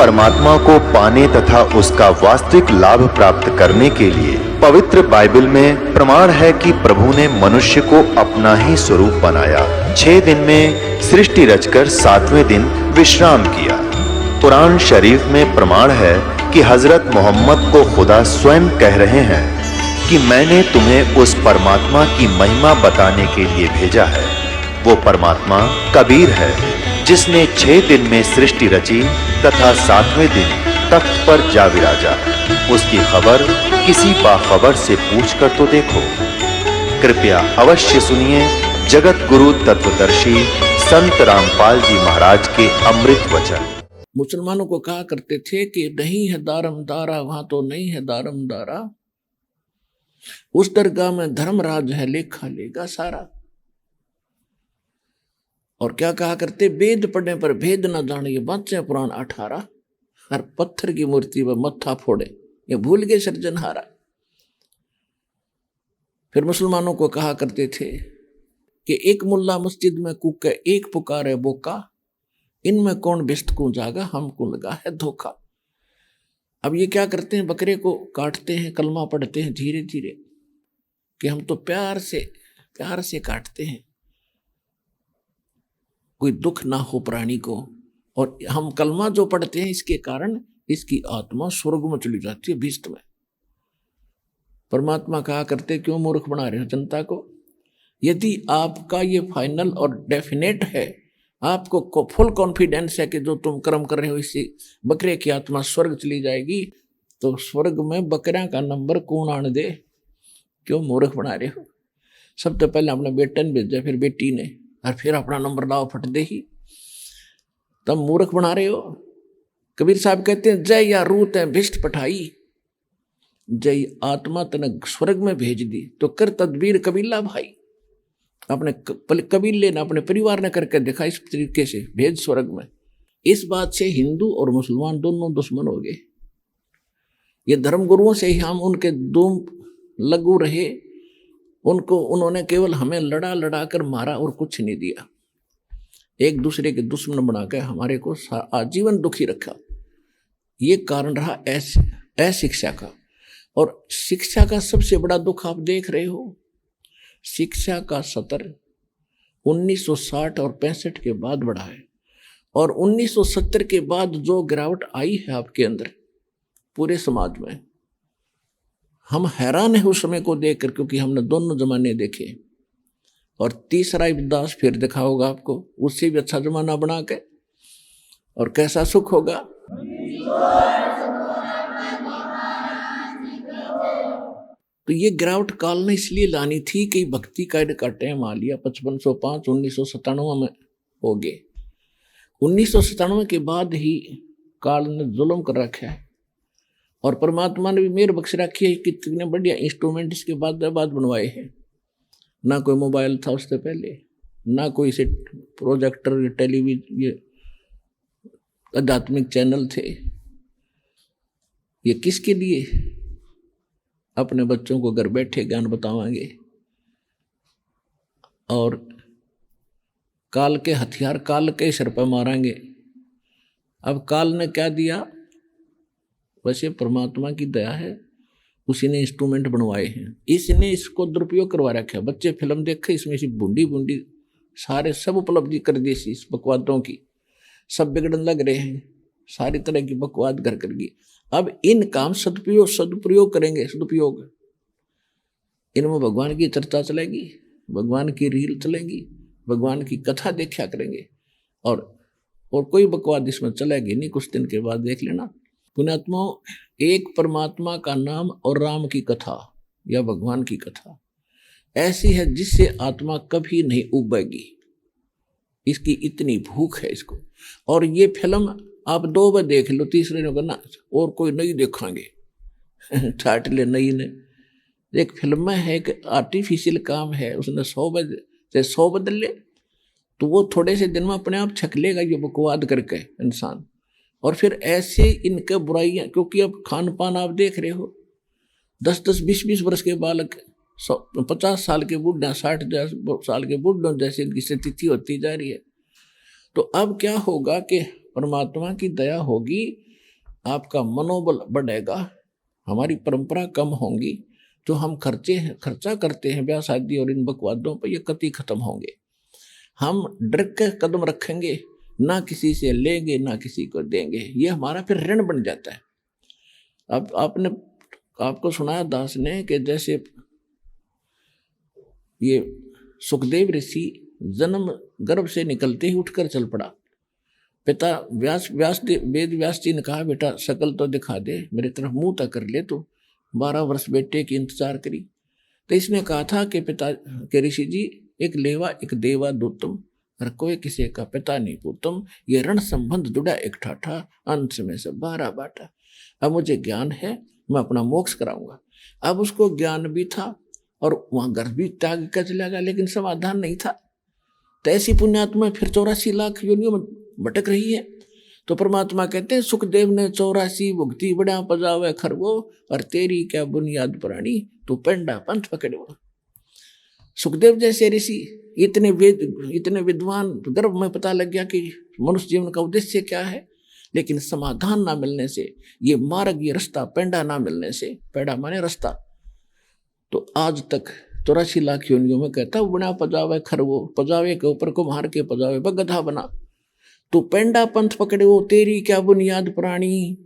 परमात्मा को पाने तथा उसका वास्तविक लाभ प्राप्त करने के लिए पवित्र बाइबल में प्रमाण है कि प्रभु ने मनुष्य को अपना ही स्वरूप बनाया। 6 दिन में सृष्टि रचकर 7वें दिन विश्राम किया। कुरान शरीफ में प्रमाण है कि हजरत मोहम्मद को खुदा स्वयं कह रहे हैं कि मैंने तुम्हें उस परमात्मा की महिमा बताने के लिए भेजा है। वो परमात्मा कबीर है जिसने 6 दिन में सृष्टि रची तथा 7वें दिन तख्त पर जा विराजा। उसकी खबर किसी बाखबर से पूछ कर तो देखो। कृपया अवश्य सुनिए जगत गुरु तत्वदर्शी संत रामपाल जी महाराज के अमृत वचन। मुसलमानों को कहा करते थे कि नहीं है दारम दारा, वहां तो नहीं है दारम दारा, उस दरगाह में धर्मराज है, लेखा लेगा सारा। और क्या कहा करते, वेद पढ़ने पर भेद न जाने, बाँचे पुराण 18, हर पत्थर की मूर्ति पर मत्था फोड़े, ये भूल गए सृजनहारा। फिर मुसलमानों को कहा करते थे कि एक मुल्ला मस्जिद में कूके, एक पुकारे बोका, इनमें कौन बिस्त को जागा, हमको लगा है धोखा। अब ये क्या करते हैं, बकरे को काटते हैं, कलमा पढ़ते हैं धीरे धीरे कि हम तो प्यार से काटते हैं, कोई दुख ना हो प्राणी को। और हम कलमा जो पढ़ते हैं इसके कारण इसकी आत्मा स्वर्ग में चली जाती है, भिष्ट में। परमात्मा कहा करते, क्यों मूर्ख बना रहे हो जनता को। यदि आपका ये फाइनल और डेफिनेट है, आपको फुल कॉन्फिडेंस है कि जो तुम कर्म कर रहे हो इससे बकरे की आत्मा स्वर्ग चली जाएगी, तो स्वर्ग में बकरियां का नंबर कौन आने दे, क्यों मूर्ख बना रहे हो। सबसे पहले अपने बेटे ने भेजा, फिर बेटी ने, और फिर अपना नंबर लाओ फट दे ही, तब मूर्ख बना रहे हो। कबीर साहब कहते हैं, जय या रूत है भिष्ट पठाई, जय आत्मा तने स्वर्ग में भेज दी, तो कर तदबीर कबीला भाई। अपने कबीले ने, अपने परिवार ने करके देखा, इस तरीके से भेज स्वर्ग में। इस बात से हिंदू और मुसलमान दोनों दुश्मन हो गए। ये धर्म गुरुओं से ही हम उनके दुम लगू रहे, उन्होंने केवल हमें लड़ा लड़ा कर मारा और कुछ नहीं दिया। एक दूसरे के दुश्मन बनाकर हमारे को आजीवन दुखी रखा। ये कारण रहा अशिक्षा का। और शिक्षा का सबसे बड़ा दुख आप देख रहे हो, शिक्षा का स्तर 1960 और 65 के बाद बढ़ा है। और 1970 के बाद जो गिरावट आई है आपके अंदर पूरे समाज में, हम हैरान है उस समय को देखकर, क्योंकि हमने दोनों जमाने देखे। और तीसरा इब्दास फिर दिखा होगा आपको, उससे भी अच्छा जमाना बना के, और कैसा सुख होगा। तो ये गिरावट काल ने इसलिए लानी थी कि भक्ति कार्य का टाइम आ लिया। 5505 1997 में हो गए। 1997 के बाद ही काल ने जुल्म कर रखा है। और परमात्मा ने भी मेहर बख्श रखी है, कितने बढ़िया इंस्ट्रूमेंट इसके बाद बनवाए हैं। ना कोई मोबाइल था उससे पहले, ना कोई से प्रोजेक्टर, टेलीविजन, ये आध्यात्मिक चैनल थे। ये किसके लिए, अपने बच्चों को घर बैठे ज्ञान बतावांगे। और काल के हथियार काल के सिर पर मारेंगे। अब काल ने क्या दिया, वैसे परमात्मा की दया है, उसी ने इंस्ट्रूमेंट बनवाए हैं, इसने इसको दुरुपयोग करवा रखा है। बच्चे फिल्म देखे, इसमें से बूंदी सारे सब उपलब्धि कर दी इस बकवादों की, सब बिगड़न लग रहे हैं, सारी तरह की बकवाद घर कर गई। अब इन काम सदुपयोग करेंगे, सदुपयोग, इनमें भगवान की चर्चा चलेगी, भगवान की रील चलेगी, भगवान की कथा देखा करेंगे, और कोई बकवाद इसमें चलेगी नहीं। कुछ दिन के बाद देख लेना पुण्यात्मा, एक परमात्मा का नाम और राम की कथा या भगवान की कथा ऐसी है जिससे आत्मा कभी नहीं उबेगी। इसकी इतनी भूख है इसको। और ये फिल्म आप 2 बार देख लो, तीसरे ने करना और कोई नहीं देखेंगे ठाट ले नहीं ने। एक फिल्म में है, एक आर्टिफिशियल काम है, उसने 100 बदल ले तो वो थोड़े से दिन में अपने आप छक लेगा ये बकवाद करके इंसान। और फिर ऐसे इनके बुराइयां, क्योंकि अब खान पान आप देख रहे हो, 10-10, 20-20 वर्ष के बालक, 50 साल के बुढ़ा, 60 साल के बुढ़ों जैसे इनकी स्थिति होती जा रही है। तो अब क्या होगा कि परमात्मा की दया होगी आपका मनोबल बढ़ेगा, हमारी परंपरा कम होंगी, जो हम खर्चा करते हैं ब्याह शादी और इन बकवादों पर, ये कति खत्म होंगे। हम डर के कदम रखेंगे, ना किसी से लेंगे ना किसी को देंगे, ये हमारा फिर ऋण बन जाता है। अब आपको सुनाया दास ने कि जैसे ये सुखदेव ऋषि जन्म गर्भ से निकलते ही उठकर चल पड़ा। पिता वेद व्यास जी ने कहा, बेटा शकल तो दिखा दे, मेरी तरफ मुंह तक कर ले, तो 12 वर्ष बेटे की इंतजार करी। तो इसने कहा था कि पिता के ऋषि जी, एक लेवा एक देवा दूतम, और कोई किसी का पिता नहीं पूतम, ये रण संबंध जुड़ा एक ठाठा, अंत में से 12 बाटा। अब मुझे ज्ञान है, मैं अपना मोक्ष कराऊंगा। अब उसको ज्ञान भी था और वहां गर्भ भी त्याग कर चला गया, लेकिन समाधान नहीं था। तो ऐसी पुण्यात्मा फिर 84 लाख योनियों में भटक रही है। तो परमात्मा कहते हैं, सुखदेव ने 84 भुगती बड़ा पजावे खरगो, और तेरी क्या बुनियाद प्राणी, तू पेंडा पंथ पकड़ो। सुखदेव जैसे ऋषि इतने विद्वान, गर्भ में पता लग गया कि मनुष्य जीवन का उद्देश्य क्या है, लेकिन समाधान ना मिलने से, ये मार्ग, ये रास्ता, पेंडा ना मिलने से, पेंडा माने रास्ता, तो आज तक 84 लाख योनियों में कहता बना पजावे खरवो, पजावे के ऊपर को मार के पजावे बगधा बना, तो पेंडा पंथ पकड़े वो, तेरी क्या बुनियाद प्राणी।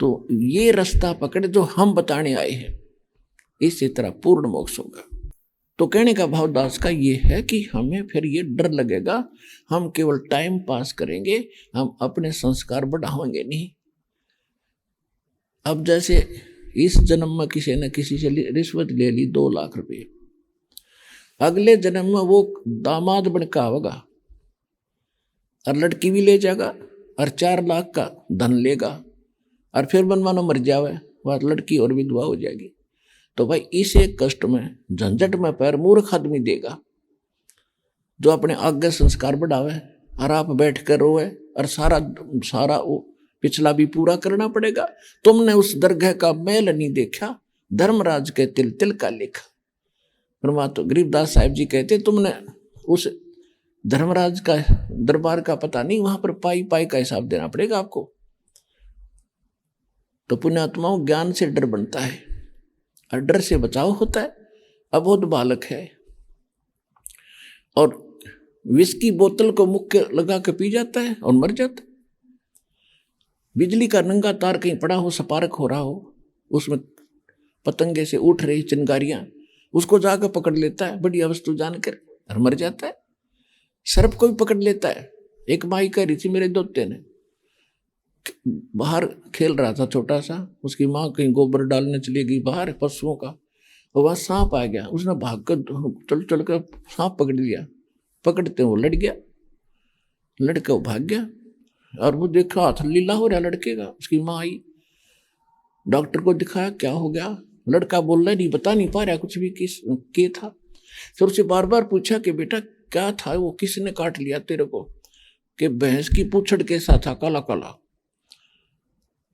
तो ये रास्ता पकड़े जो हम बताने आए हैं, इसी तरह पूर्ण मोक्ष होगा। तो कहने का भाव दास का ये है कि हमें फिर ये डर लगेगा, हम केवल टाइम पास करेंगे, हम अपने संस्कार बढ़ाएंगे नहीं। अब जैसे इस जन्म में किसी ने किसी से रिश्वत ले ली 2 लाख रुपए, अगले जन्म में वो दामाद बनका होगा और लड़की भी ले जाएगा और 4 लाख का धन लेगा, और फिर बनवाना मर जावे, वह लड़की और विधवा हो जाएगी। तो भाई इस एक कष्ट में, झंझट में पैर मूर्ख आदमी देगा, जो अपने आगे संस्कार बढ़ावे, और आप बैठ कर रोए, और सारा वो पिछला भी पूरा करना पड़ेगा। तुमने उस दरगाह का मैल नहीं देखा, धर्मराज के तिल तिल का लेखा। परमात्मा गरीबदास साहिब जी कहते, तुमने उस धर्मराज का दरबार का पता नहीं, वहां पर पाई पाई का हिसाब देना पड़ेगा आपको। तो पुण्यात्माओं, ज्ञान से डर बनता है और डर से बचाव होता है। अबोध बालक है और विष की बोतल को मुख लगा के पी जाता है और मर जाता है। बिजली का नंगा तार कहीं पड़ा हो, सपारक हो रहा हो, उसमें पतंगे से उठ रही चिंगारियां, उसको जाकर पकड़ लेता है बढ़िया वस्तु जानकर और मर जाता है। सर्प को भी पकड़ लेता है। एक माई कह रही थी, मेरे दोते ने बाहर खेल रहा था छोटा सा, उसकी माँ कहीं गोबर डालने चली गई बाहर पशुओं का, और वहां सांप आ गया, उसने भाग कर चल कर सांप पकड़ लिया। पकड़ते वो लड़ गया, लड़का वो भाग गया, और वो देखा हाथ लीला हो रहा लड़के का। उसकी माँ आई, डॉक्टर को दिखाया, क्या हो गया? लड़का बोल रहा नहीं, बता नहीं पा रहा कुछ भी, किस के था। फिर उसे बार बार पूछा कि बेटा क्या था वो, किसने काट लिया तेरे को? कि भैंस की पूंछड़ कैसा था, काला काला।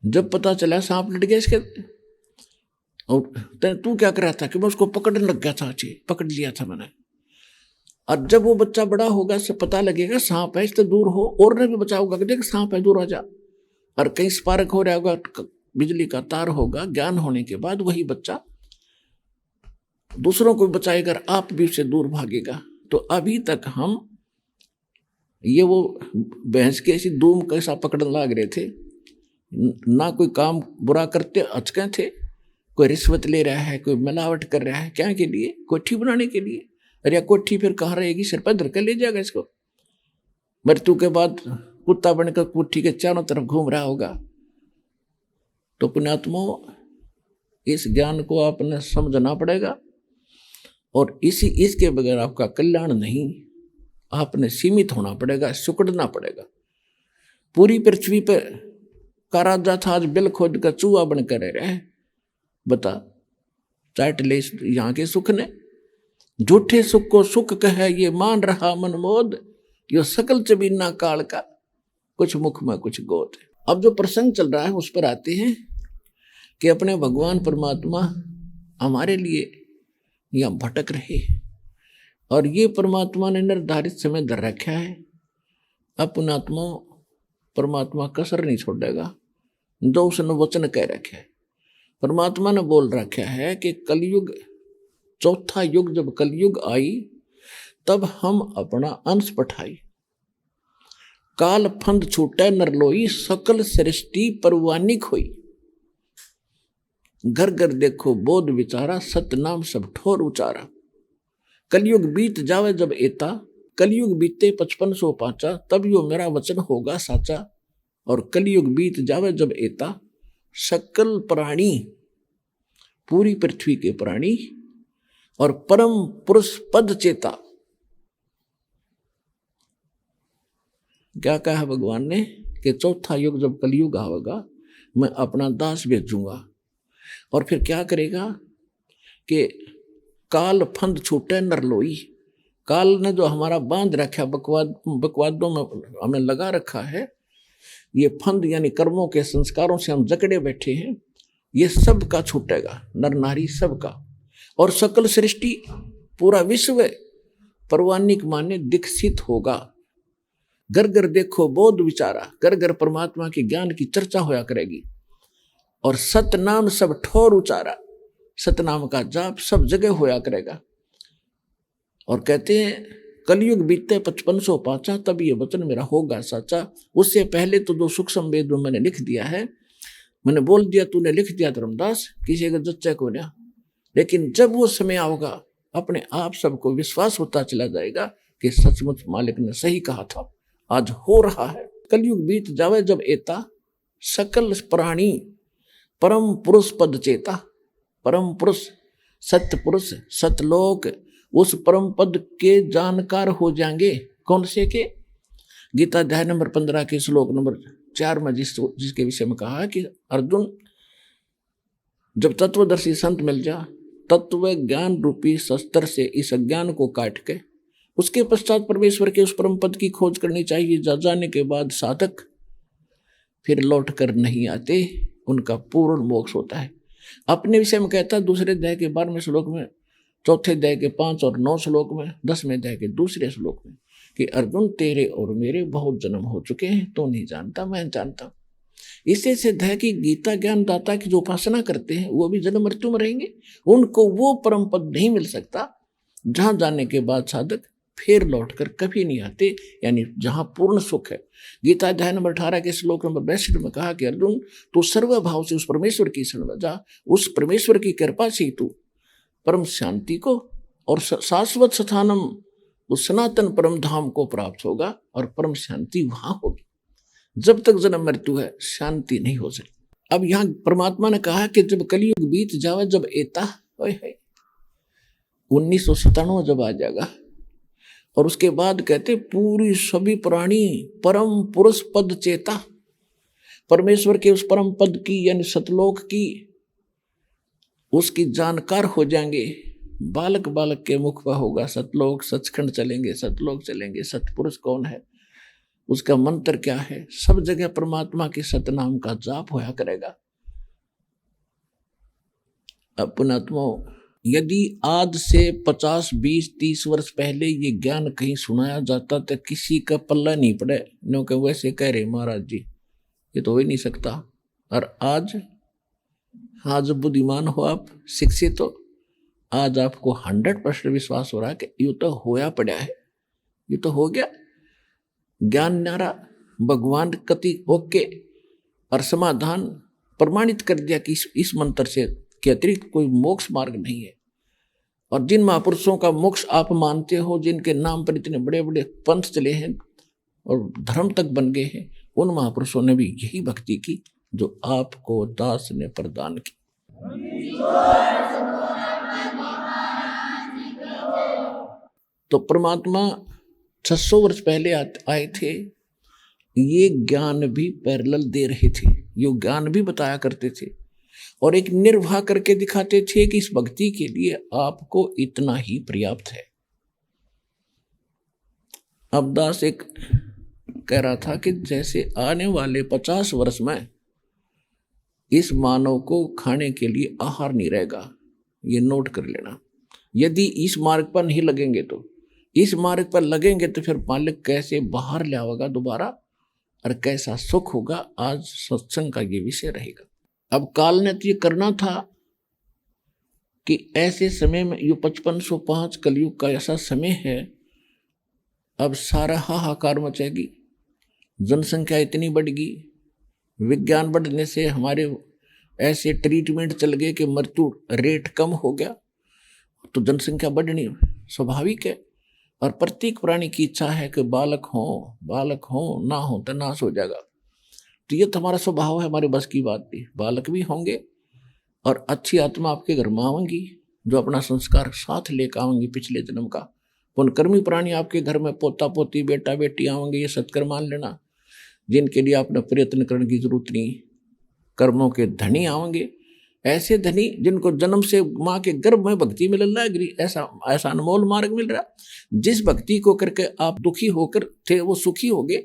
जब पता चला सांप लड़ गया इसके, और तू क्या कर रहा था? कि मैं उसको पकड़ने लग गया था, अच्छी पकड़ लिया था मैंने। और जब वो बच्चा बड़ा होगा, से पता लगेगा सांप है, इससे दूर हो, और ने भी बचाओगा कि देख सांप है, दूर हो जा। और कहीं स्पार्क हो रहा होगा, बिजली का तार होगा, ज्ञान होने के बाद वही बच्चा दूसरों को बचाएगा, आप भी उससे दूर भागेगा। तो अभी तक हम ये वो भैंस के ऐसी धूम कैसा पकड़ने लग रहे थे, ना कोई काम बुरा करते अचके थे, कोई रिश्वत ले रहा है, कोई मिलावट कर रहा है, क्या के लिए? कोठी बनाने के लिए। अरे कोठी फिर कहाँ रहेगी? सिर पर धर कर ले जाएगा इसको। मृत्यु के बाद कुत्ता बनकर कोठी के चारों तरफ घूम रहा होगा। तो पुण्यात्माओं, इस ज्ञान को आपने समझना पड़ेगा, और इसके बगैर आपका कल्याण नहीं। आपने सीमित होना पड़ेगा, सिकुड़ना पड़ेगा। पूरी पृथ्वी पे का राजा था, आज बिल खोद का चूहा बनकर रह रहा है। बता, चाट ले यहाँ के सुख ने। झूठे सुख को सुख कहे, ये मान रहा मनमोद, यो सकल चबीना काल का, कुछ मुख में कुछ गोद। अब जो प्रसंग चल रहा है उस पर आते हैं कि अपने भगवान परमात्मा हमारे लिए यहाँ भटक रहे, और ये परमात्मा ने निर्धारित समय धर रखा है। अब पुण्यात्मा परमात्मा कसर नहीं छोड़ेगा, जो उसने वचन कह रखे है। परमात्मा ने बोल रखा है कि कलयुग, चौथा युग जब कलयुग आई तब हम अपना अंश पठाई। काल फंद छूटे नरलोई, सकल सृष्टि परवानी खोई। घर घर देखो बोध विचारा, सतनाम सब ठोर उचारा। कलयुग बीत जावे जब एता, कलयुग बीते 5505, तब यो मेरा वचन होगा साचा। और कलयुग बीत जावे जब एता, सकल प्राणी, पूरी पृथ्वी के प्राणी और परम पुरुष पद चेता। क्या कहा भगवान ने कि चौथा युग जब कलयुग आवेगा मैं अपना दास भेजूंगा। और फिर क्या करेगा कि काल फंद छूटे नरलोई। काल ने जो हमारा बांध रखा, बकवादों में हमें लगा रखा है, ये फंद यानी कर्मों के संस्कारों से हम जकड़े बैठे हैं, ये सब का छूटेगा, नर नारी सब का। और सकल सृष्टि, पूरा विश्व परवानिक माने दीक्षित होगा। घर घर देखो बोध विचारा, घर घर परमात्मा के ज्ञान की चर्चा होया करेगी। और सतनाम सब ठोर उचारा, सतनाम का जाप सब जगह होया करेगा। और कहते हैं कलयुग बीते 5505, तब ये वचन मेरा होगा साचा। उससे पहले तो जो सूक्ष्म वेद में मैंने लिख दिया है, मैंने बोल दिया, तूने लिख दिया धर्मदास, किसी का जच्चा को ना। लेकिन जब वो समय आओगा अपने आप सबको विश्वास होता चला जाएगा कि सचमुच मालिक ने सही कहा था। आज हो रहा है। कलयुग बीत जावे जब एता, सकल प्राणी परम पुरुष पद चेता। परम पुरुष, सत्य पुरुष, सतलोक उस परम पद के जानकार हो जाएंगे। कौन से के? गीता अध्याय नंबर 15 के श्लोक नंबर 4 में जिसके विषय में कहा कि अर्जुन, जब तत्वदर्शी संत मिल जा, तत्व ज्ञान रूपी शस्त्र से इस अज्ञान को काट के उसके पश्चात परमेश्वर के उस परम पद की खोज करनी चाहिए। जा जाने के बाद साधक फिर लौट कर नहीं आते, उनका पूर्ण मोक्ष होता है। अपने विषय में कहता दूसरे अध्याय के 12वें श्लोक में, चौथे अध्याय के 5 और 9 श्लोक में, 10वें अध्याय के दूसरे श्लोक में कि अर्जुन तेरे और मेरे बहुत जन्म हो चुके हैं, तो नहीं जानता, मैं जानता। इससे सिद्ध है कि गीता ज्ञान दाता की जो उपासना करते हैं वो भी जन्म मृत्यु में रहेंगे। उनको वो परम पद नहीं मिल सकता जहां जाने के बाद साधक फिर लौटकर कभी नहीं आते, यानी जहां पूर्ण सुख है। गीता अध्याय नंबर 18 के श्लोक नंबर 62 में कहा कि अर्जुन तू सर्वभाव से उस परमेश्वर की शरण में जा, उस परमेश्वर की कृपा से तू परम शांति को और शाश्वत स्थानम, उस सनातन परम धाम को प्राप्त होगा। और परम शांति वहां होगी। जब तक जन्म मृत्यु है शांति नहीं हो सकती। अब यहां परमात्मा ने कहा कि जब कलयुग बीत जावे जब एता, 1997 जब आ जाएगा, और उसके बाद कहते पूरी सभी प्राणी परम पुरुष पद चेता, परमेश्वर के उस परम पद की यानी सतलोक की उसकी जानकार हो जाएंगे। बालक बालक के मुख पर होगा सतलोक, सचखंड चलेंगे, सतलोक चलेंगे। सतपुरुष कौन है, उसका मंत्र क्या है, सब जगह परमात्मा के सतनाम का जाप होया करेगा। अपनात्मा, यदि आज से 50, 20, 30 वर्ष पहले ये ज्ञान कहीं सुनाया जाता तो किसी का पल्ला नहीं पड़े, क्योंकि वैसे कह रहे महाराज जी ये तो हो ही नहीं सकता। और आज बुद्धिमान हो आप, शिक्षित हो, आज आपको 100% विश्वास हो रहा है कि ये तो होया पड़ा है, ये तो हो गया। ज्ञान नारा भगवान कति होके और समाधान प्रमाणित कर दिया कि इस मंत्र से के अतिरिक्त कोई मोक्ष मार्ग नहीं है। और जिन महापुरुषों का मोक्ष आप मानते हो, जिनके नाम पर इतने बड़े बड़े पंथ चले हैं और धर्म तक बन गए हैं, उन महापुरुषों ने भी यही भक्ति की जो आपको दास ने प्रदान की। तो परमात्मा 600 वर्ष पहले आए थे, ये ज्ञान भी पैरेलल दे रहे थे, ये ज्ञान भी बताया करते थे और एक निर्वाह करके दिखाते थे कि इस भक्ति के लिए आपको इतना ही पर्याप्त है। अब दास एक कह रहा था कि जैसे आने वाले 50 वर्ष में इस मानव को खाने के लिए आहार नहीं रहेगा, ये नोट कर लेना। यदि इस मार्ग पर नहीं लगेंगे तो, इस मार्ग पर लगेंगे तो फिर मालिक कैसे बाहर ले आएगा दोबारा, और कैसा सुख होगा, आज सत्संग का ये विषय रहेगा। अब काल ने तो ये करना था कि ऐसे समय में ये 5505 कलयुग का ऐसा समय है, अब सारा हाहाकार मचेगी, जनसंख्या इतनी बढ़ेगी, विज्ञान बढ़ने से हमारे ऐसे ट्रीटमेंट चल गए कि मृत्यु रेट कम हो गया, तो जनसंख्या बढ़नी स्वाभाविक है। और प्रत्येक प्राणी की इच्छा है कि बालक हो, ना हो तो नाश हो जाएगा। तो ये तो हमारा स्वभाव है, हमारे बस की बात नहीं। बालक भी होंगे और अच्छी आत्मा आपके घर में आवेंगी, जो अपना संस्कार साथ लेकर आवेंगी पिछले जन्म का। पुण्यकर्मी प्राणी आपके घर में पोता पोती बेटा बेटी आवेंगे, ये सत्कर्म मान लेना, जिनके लिए आपने प्रयत्न करने की जरूरत नहीं। कर्मों के धनी आवेंगे, ऐसे धनी जिनको जन्म से माँ के गर्भ में भक्ति मिल रहा है, ऐसा अनमोल मार्ग मिल रहा, जिस भक्ति को करके आप दुखी होकर थे वो सुखी हो गए,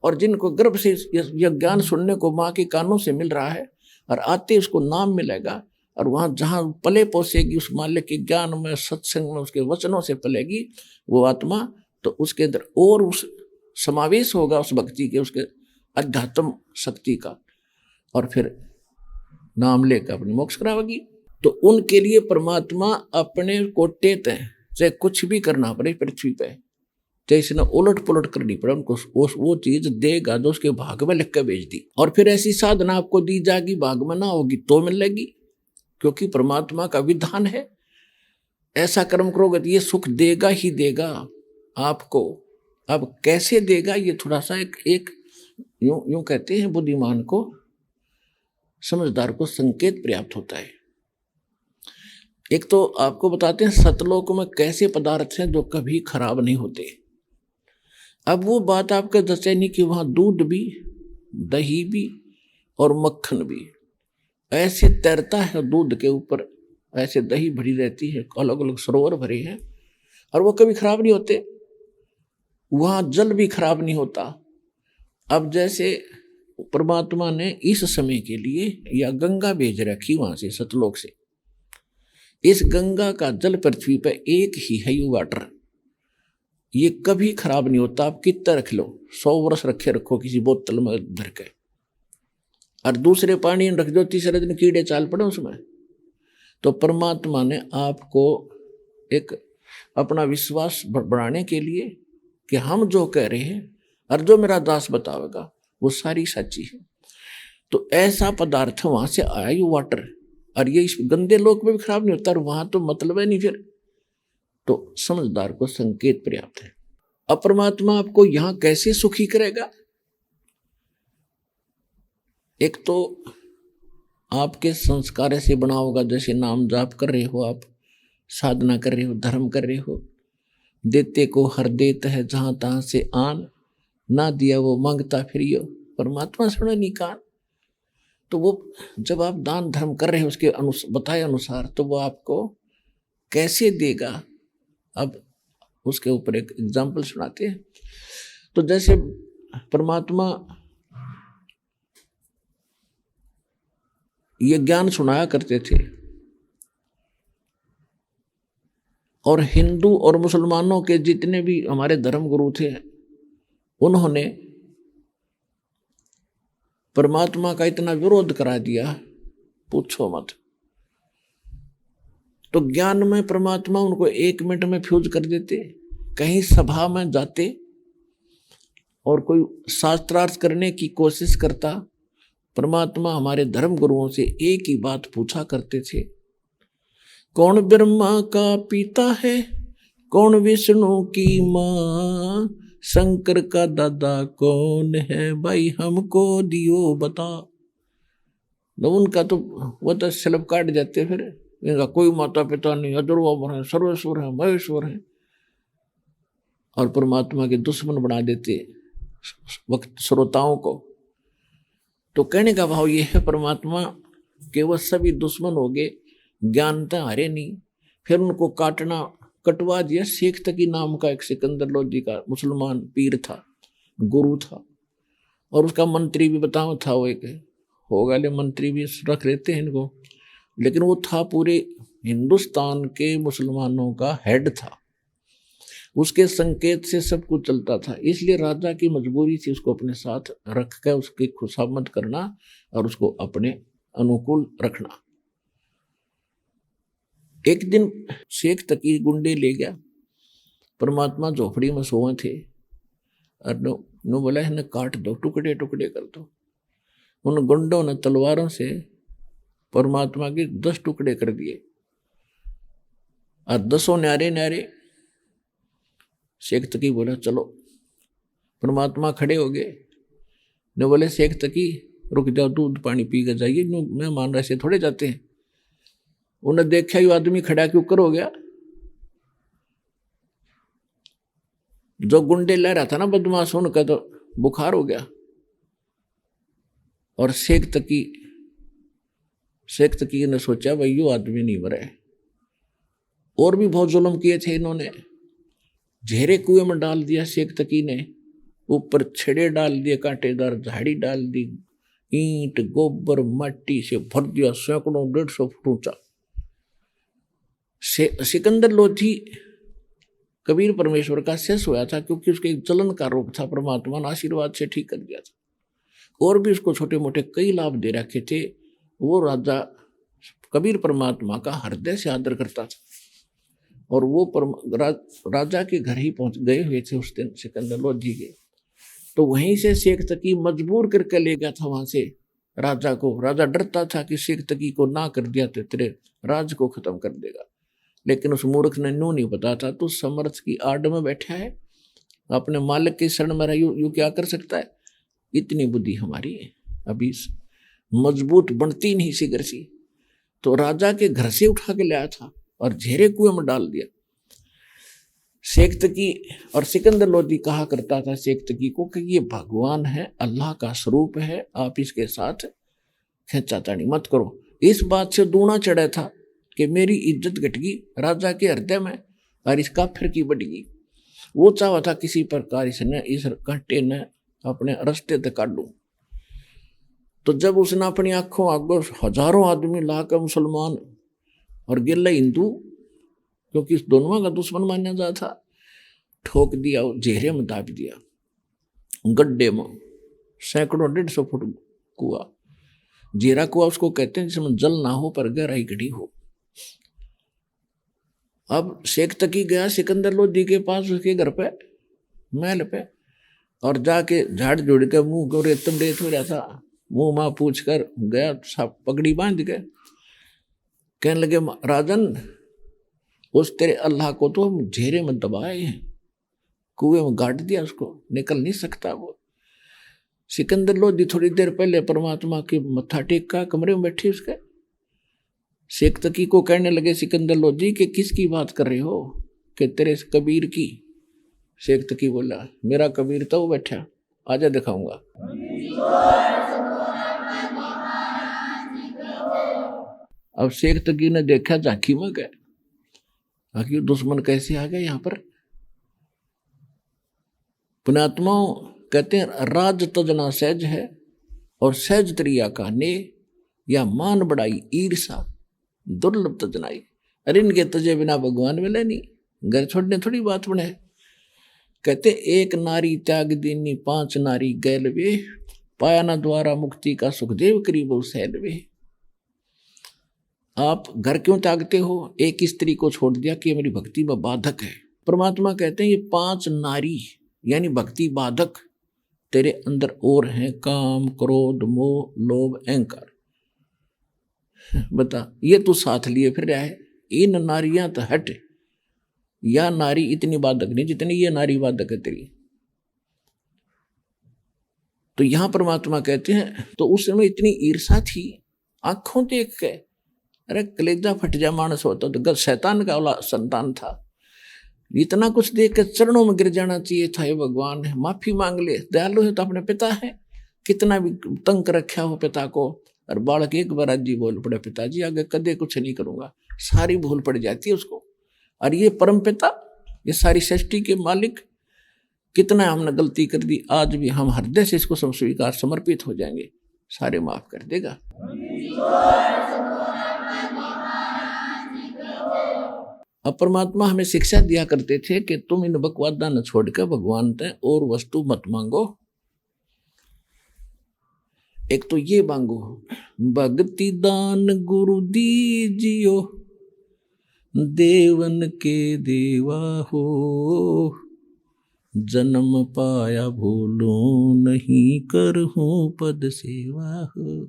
और जिनको गर्भ से यह ज्ञान सुनने को माँ के कानों से मिल रहा है, और आते उसको नाम मिलेगा, और वहाँ जहाँ पले पोसेगी उस मालिक के ज्ञान में, सत्संग में, उसके वचनों से पलेगी वो आत्मा, तो उसके अंदर और उस समावेश होगा उस भक्ति के, उसके अध्यात्म शक्ति का, और फिर नाम लेकर अपनी मोक्ष करावेगी। तो उनके लिए परमात्मा अपने कोटे तय, चाहे कुछ भी करना पड़े पृथ्वी पे, चाहे इसने उलट पुलट करनी पड़े, उनको वो चीज देगा जो उसके भाग में लिख के भेज दी। और फिर ऐसी साधना आपको दी जाएगी, भाग में ना होगी तो मिलेगी, क्योंकि परमात्मा का विधान है, ऐसा कर्म करोगे तो ये सुख देगा ही देगा आपको। अब कैसे देगा, ये थोड़ा सा एक यूं कहते हैं, बुद्धिमान को, समझदार को संकेत पर्याप्त होता है। एक तो आपको बताते हैं सतलोक में कैसे पदार्थ हैं जो कभी खराब नहीं होते। अब वो बात आपके दसे नहीं कि वहां दूध भी, दही भी और मक्खन भी ऐसे तैरता है दूध के ऊपर, ऐसे दही भरी रहती है, अलग अलग सरोवर भरे हैं, और वो कभी खराब नहीं होते। वहां जल भी खराब नहीं होता। अब जैसे परमात्मा ने इस समय के लिए या गंगा भेज रखी वहां से सतलोक से, इस गंगा का जल पृथ्वी पर एक ही है, यू वाटर, ये कभी खराब नहीं होता। आप कितना रख लो, 100 वर्ष रखे रखो किसी बोतल में भर के, और दूसरे पानी रख दो, तीसरे दिन कीड़े चाल पड़े उसमें। तो परमात्मा ने आपको एक अपना विश्वास बढ़ाने के लिए कि हम जो कह रहे हैं और जो मेरा दास बतावेगा वो सारी सच्ची है, तो ऐसा पदार्थ वहां से आया, ये वाटर, और ये इस गंदे लोक में भी खराब नहीं होता, और वहां तो मतलब है नहीं फिर। तो समझदार को संकेत पर्याप्त है। अब परमात्मा आपको यहां कैसे सुखी करेगा? एक तो आपके संस्कार से बना होगा, जैसे नाम जाप कर रहे हो आप, साधना कर रहे हो, धर्म कर रहे हो। देते को हर देत है जहां तहां से आन, ना दिया वो मांगता फिरियो, परमात्मा सुने नहीं कान। तो वो जब आप दान धर्म कर रहे हो उसके बताए अनुसार, तो वो आपको कैसे देगा? अब उसके ऊपर एक एग्जाम्पल सुनाते हैं। तो जैसे परमात्मा ये ज्ञान सुनाया करते थे, और हिंदू और मुसलमानों के जितने भी हमारे धर्म गुरु थे, उन्होंने परमात्मा का इतना विरोध करा दिया, पूछो मत। तो ज्ञान में परमात्मा उनको 1 मिनट में फ्यूज कर देते। कहीं सभा में जाते और कोई शास्त्रार्थ करने की कोशिश करता, परमात्मा हमारे धर्म गुरुओं से एक ही बात पूछा करते थे, कौन ब्रह्मा का पिता है, कौन विष्णु की माँ, शंकर का दादा कौन है, भाई हमको दियो बता। तो उनका तो वो तो शलभ काट जाते, फिर इनका कोई माता पिता नहीं, अजर है, सर्वेश्वर है, महेश्वर है, और परमात्मा के दुश्मन बना देते वक्त श्रोताओं को। तो कहने का भाव ये है, परमात्मा के वो सभी दुश्मन हो गए, ज्ञानता हारे नहीं, फिर उनको कटवा दिया। शेख तकी नाम का एक सिकंदर लोधी का मुसलमान पीर था, गुरु था, और उसका मंत्री भी बताओ था, वो एक होगा, ले मंत्री भी रख लेते हैं इनको, लेकिन वो था पूरे हिंदुस्तान के मुसलमानों का हेड था। उसके संकेत से सब कुछ चलता था। इसलिए राजा की मजबूरी थी उसको अपने साथ रख कर उसकी खुशामद करना और उसको अपने अनुकूल रखना। एक दिन शेख तकी गुंडे ले गया, परमात्मा झोपड़ी में सोए थे और नो बोला है काट दो, टुकड़े टुकड़े कर दो। उन गुंडों ने तलवारों से परमात्मा के 10 टुकड़े कर दिए और 10 न्यारे न्यारे। शेख तकी बोला चलो, परमात्मा खड़े हो गए। ने बोले शेख तकी रुक जाओ, दूध पानी पी के जाइए, मैं मान रहा ऐसे थोड़े जाते हैं। उन्हें देखा ये आदमी खड़ा क्यों कर हो गया। जो गुंडे ले रहा था ना बदमाश, उनका तो बुखार हो गया। और शेख तकी ने सोचा भाई यो आदमी नहीं मरे। और भी बहुत जुल्म किए थे इन्होंने। झेरे कुएं में डाल दिया शेख तकी ने, ऊपर छेड़े डाल दिए, कांटेदार झाड़ी डाल दी, ईंट गोबर मट्टी से भर दिया, सैकड़ों 150 फुट ऊंचा। सिकंदर लोधी कबीर परमेश्वर का शेष हुआ था, क्योंकि उसके एक जलन का रोग था, परमात्मा ने आशीर्वाद से ठीक कर दिया था। और भी उसको छोटे मोटे कई लाभ दे रखे थे। वो राजा कबीर परमात्मा का हृदय से आदर करता था और वो राजा के घर ही पहुंच गए हुए थे उस दिन सिकंदर लोधी के। तो वहीं से शेख तकी मजबूर करके ले गया था वहां से राजा को। राजा डरता था कि शेख तकी को ना कर दिया तो तेरे राज को खत्म कर देगा। लेकिन उस मूर्ख ने न्यू नहीं पता था, तो समर्थ की आड़ में बैठा है, अपने मालिक के शरण में यू क्या कर सकता है। इतनी बुद्धि हमारी है अभी मजबूत बनती नहीं सी गरसी। तो राजा के घर से उठा के लाया था और झेरे कुएं में डाल दिया। शेख तकी और सिकंदर लोधी कहा करता था शेख तकी को कि ये भगवान है, अल्लाह का स्वरूप है, आप इसके साथ खींचातानी मत करो। इस बात से दूना चढ़ा था कि मेरी इज्जत घटगी राजा के हृदय में और इसका फिर की बढ़गी। वो चाहा था किसी प्रकार इसने इस कांटे ने अपने रास्ते तक काट लूं। तो जब उसने अपनी आंखों आगे हजारों आदमी लाकर मुसलमान और गिल्ला हिंदू, क्योंकि इस दोनों का दुश्मन माना जाता था, ठोक दिया, जेहरे में दाब दिया गड्ढे में, सैकड़ों 150 फुट कुआ। जेरा कुआ उसको कहते हैं जिसमें जल ना हो पर गहराई घड़ी हो। अब शेख तकी गया सिकंदर लोधी के पास, उसके घर पे महल पे, और जाके झाड़ जोड़ के मुंह को रेतम रेत हो रहा था, मुंह माँ पूछ कर गया, सब पगड़ी बांध के कहने लगे राजन, उस तेरे अल्लाह को तो हम झेरे में दबाए हैं, कुएं में गाड़ दिया, उसको निकल नहीं सकता वो। सिकंदर लोधी थोड़ी देर पहले परमात्मा के मत्था टेक का कमरे में बैठे उसके। शेख तकी को कहने लगे सिकंदर लोधी कि किसकी बात कर रहे हो, कि तेरे कबीर की। शेख तकी बोला मेरा कबीर तो वो बैठा, आजा दिखाऊंगा। अब शेख तकी ने देखा झांकी में गए, बाकी दुश्मन कैसे आ गए यहाँ पर। पुण्यात्माओं कहते हैं राज तजना सहज है और सहज त्रिया का ने, या मान बढ़ाई ईर्षा दुर्लभ तजनाई। अरे इनके तजे बिना भगवान मिले नहीं, घर छोड़ने थोड़ी बात बने। कहते एक नारी त्याग दीनी 5 नारी गैल वे, पाया ना द्वारा मुक्ति का सुखदेव करीब सैल वे। आप घर क्यों त्यागते हो, एक स्त्री को छोड़ दिया कि मेरी भक्ति में बाधक है। परमात्मा कहते हैं ये 5 नारी यानी भक्ति बाधक तेरे अंदर और हैं, काम क्रोध मोह लोभ अहंकार। बता ये तू साथ लिए फिर रहा है, इन नारियां तो हट, या नारी इतनी बाधक नहीं जितनी ये नारी बाधक है तेरी। तो यहां परमात्मा कहते हैं तो उस समय इतनी ईर्षा थी, आंखों देख के अरे कलेजा फट जा मानस होता तो शैतान का संतान था। इतना कुछ देख के चरणों में गिर जाना चाहिए था, ये भगवान है माफी मांग ले, दयालु है तो अपने पिता है। कितना भी तंग रखा हो पिता को, और बालक एक बार जी बोल पड़े पिताजी आगे कदे कुछ नहीं करूंगा, सारी भूल पड़ जाती है उसको। और ये परम पिता, ये सारी सृष्टि के मालिक, कितना हमने गलती कर दी, आज भी हम हृदय से इसको स्वीकार समर्पित हो जाएंगे, सारे माफ कर देगा। अब परमात्मा हमें शिक्षा दिया करते थे कि तुम इन बकवादा न छोड़कर भगवान ते और वस्तु मत मांगो। एक तो ये मांगो, भक्ति दान गुरु दीजियो, देवन के देवा हो, जन्म पाया भूलो नहीं, करहूं पद सेवा हो।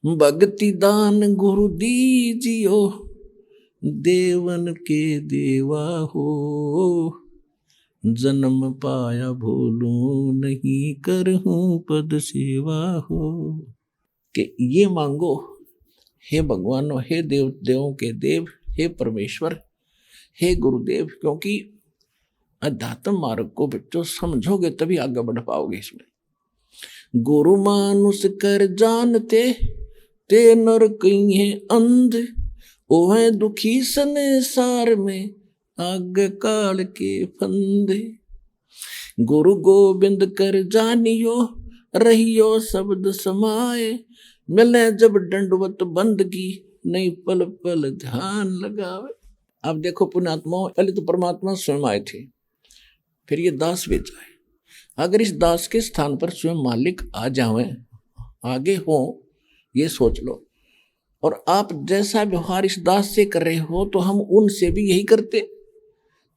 भक्ति दान गुरु दीजियो, देवन के देवा हो, जन्म पाया भूलो नहीं, करहूं पद सेवा हो। कि ये मांगो, हे भगवानों, हे देव देवों के देव, हे परमेश्वर, हे गुरुदेव, क्योंकि अध्यात्म मार्ग को बच्चों समझोगे तभी आगे बढ़ पाओगे। इसमें गुरु मानुष कर जानते, ते नर कहीं है अंध, ओ है दुखी संसार में, आगे काल के फंदे। गुरु गोविंद कर जानियो, रहियो शब्द समाए, मिले जब दंडवत बंदगी, नहीं पल पल ध्यान लगावे। अब देखो पुण्यात्माओं, पहले तो परमात्मा स्वयं आए थे, फिर ये दास भेजा है। अगर इस दास के स्थान पर स्वयं मालिक आ जावे, आगे हो, ये सोच लो, और आप जैसा व्यवहार इस दास से कर रहे हो तो हम उनसे भी यही करते।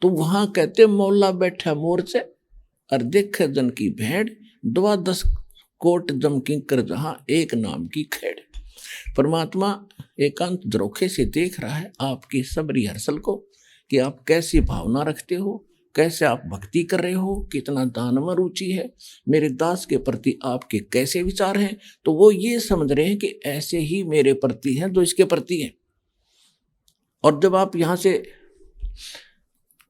तो वहां कहते मौला बैठा मोर से, और देख जन की भेड़, 10 कोट जम की कर जहां, एक नाम की खेड़। परमात्मा एकांत झरोखे से देख रहा है आपकी सब रिहर्सल को, कि आप कैसी भावना रखते हो, कैसे आप भक्ति कर रहे हो, कितना दान में रुचि है, मेरे दास के प्रति आपके कैसे विचार हैं। तो वो ये समझ रहे हैं कि ऐसे ही मेरे प्रति हैं जो इसके प्रति हैं। और जब आप यहाँ से,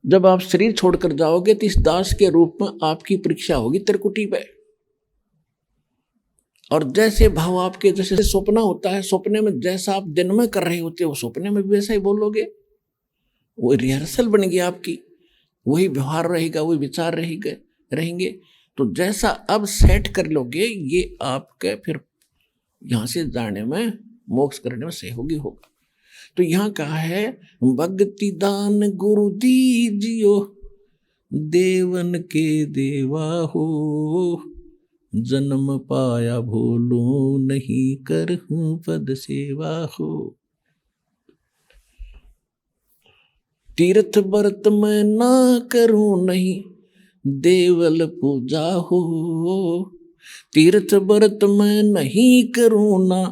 जब आप शरीर छोड़कर जाओगे तो इस दास के रूप में आपकी परीक्षा होगी त्रिकुटी पे। और जैसे भाव आपके, जैसे सपना होता है, सपने में जैसा आप दिन में कर रहे होते हो, सपने में भी वैसा ही बोलोगे। वो रिहर्सल बन गई आपकी, वही व्यवहार रहेगा, वही विचार रहेंगे। तो जैसा अब सेट कर लोगे, ये आपके फिर यहाँ से जाने में, मोक्ष करने में सहयोगी होगा। तो यहाँ कहा है, भक्ति दान गुरु दीजियो, देवन के देवा हो, जन्म पाया भूलो नहीं, करहूं पद सेवा हो। तीर्थ व्रत मैं ना करूं नहीं, देवल पूजा हो, तीर्थ व्रत मैं नहीं करूं ना,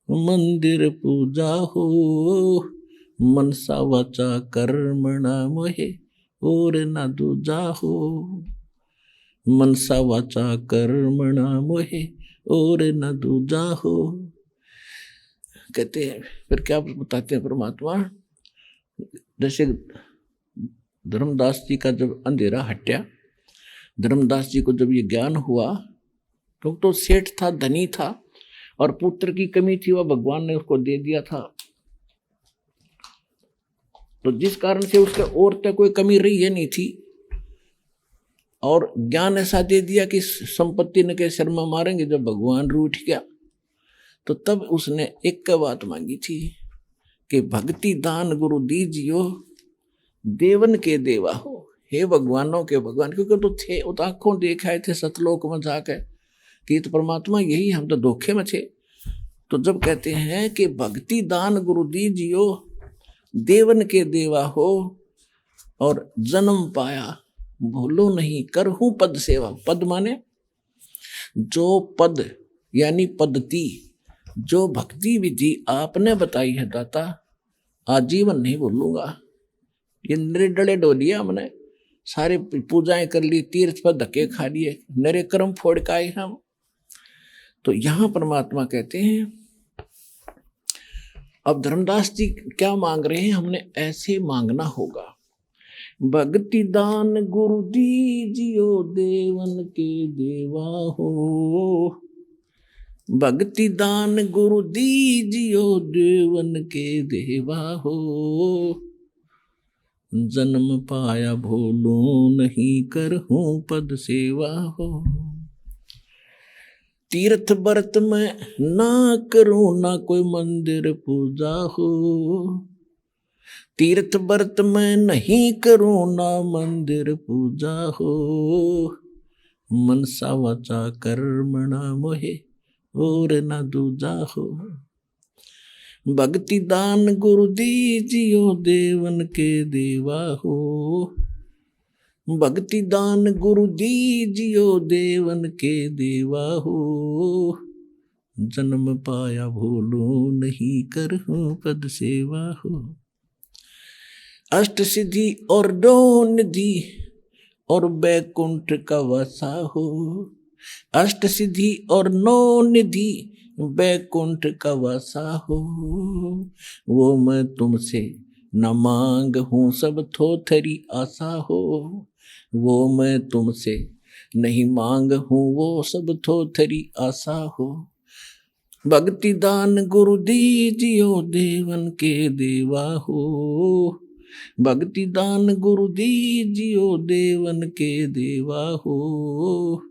मंदिर पूजा हो, मनसा वाचा कर्मणा मोहे, और न दूजा हो, मनसा वाचा कर्मणा मोहे, और न दूजा हो। कहते हैं, फिर क्या बताते हैं परमात्मा, जैसे धर्मदास जी का जब अंधेरा हटा, धर्मदास जी को जब ये ज्ञान हुआ, तो सेठ था, धनी था, और पुत्र की कमी थी, वह भगवान ने उसको दे दिया था। तो जिस कारण से उसके और तक कोई कमी रही है नहीं थी, और ज्ञान ऐसा दे दिया कि संपत्ति न के शर्मा मारेंगे। जब भगवान रूठ गया तो तब उसने एक बात मांगी थी कि भक्ति दान गुरु दीजियो, देवन के देवा हो, हे भगवानों के भगवान। क्योंकि तो थे, वो तो आंखों देखा थे सतलोक में जाकर कि तो परमात्मा यही, हम तो धोखे में थे। तो जब कहते हैं कि भक्ति दान गुरु दीजियो, देवन के देवा हो, और जन्म पाया भूलो नहीं, करहूं पद सेवा। पद माने जो पद, यानी पद्धति, जो भक्ति विधि आपने बताई है दाता, आजीवन नहीं भूलूंगा। ये निर्डले डोलिए, हमने सारे पूजाएं कर ली, तीर्थ पर धक्के खा लिए, नरे कर्म फोड़ के आए हम। तो यहां परमात्मा कहते हैं, अब धर्मदास जी क्या मांग रहे हैं, हमने ऐसे मांगना होगा। भक्ति दान गुरु दीजियो, देवन के देवा हो, भक्ति दान गुरु दीजियो, देवन के देवा हो, जन्म पाया भूलो नहीं, करहूं पद सेवा हो। तीर्थ व्रत में ना करूं ना, कोई मंदिर पूजा हो, तीर्थ व्रत मैं नहीं करूं ना मंदिर पूजा हो, मनसा वाचा कर्मणा मोहे और न दूजा हो। भक्ति दान गुरु दीजियो देवन के देवा हो, भक्ति दान गुरु दीजियो देवन के देवा हो। जन्म पाया भूलो नहीं करहूं पद सेवा हो। अष्ट सिद्धि और दो निधि और बैकुंठ का वासा हो, अष्ट सिद्धि और नौ निधि बैकुंठ का वासा हो। वो मैं तुमसे न मांग हूँ सब थोथरी आशा हो, वो मैं तुमसे नहीं मांग हूँ वो सब थोथरी आशा हो। भक्ति दान गुरु दीजियो देवन के देवा हो, भक्ति दान गुरु दीजियो देवन के देवा हो।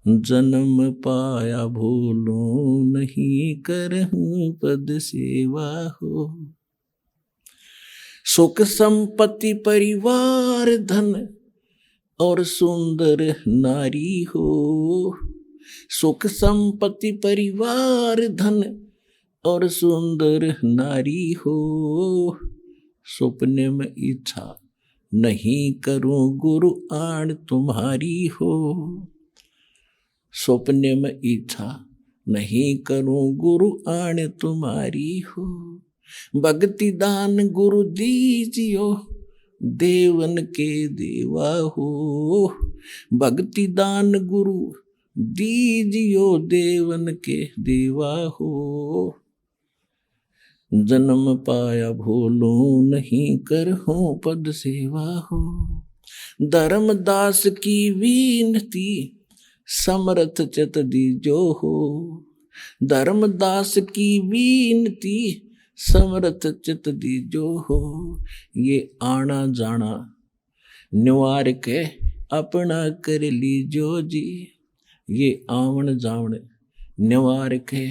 जन्म पाया भूलो नहीं करहूं पद सेवा हो। सुख संपत्ति परिवार धन और सुंदर नारी हो, सुख संपत्ति परिवार धन और सुंदर नारी हो। सपने में इच्छा नहीं करूं गुरु आण तुम्हारी हो, सपने में इच्छा नहीं करूं गुरु आण तुम्हारी हो। भक्ति दान गुरु दीजियो देवन के देवा हो, भक्ति दान गुरु दीजियो देवन के देवा हो। जन्म पाया भूलो नहीं करहूं पद सेवा हो। धर्मदास की विनती समर्थ चित दीजो हो, धर्मदास की विनती समर्थ चित दीजो हो। ये आना जाना निवार के अपना कर लीजो जी, ये आवन जावन निवार के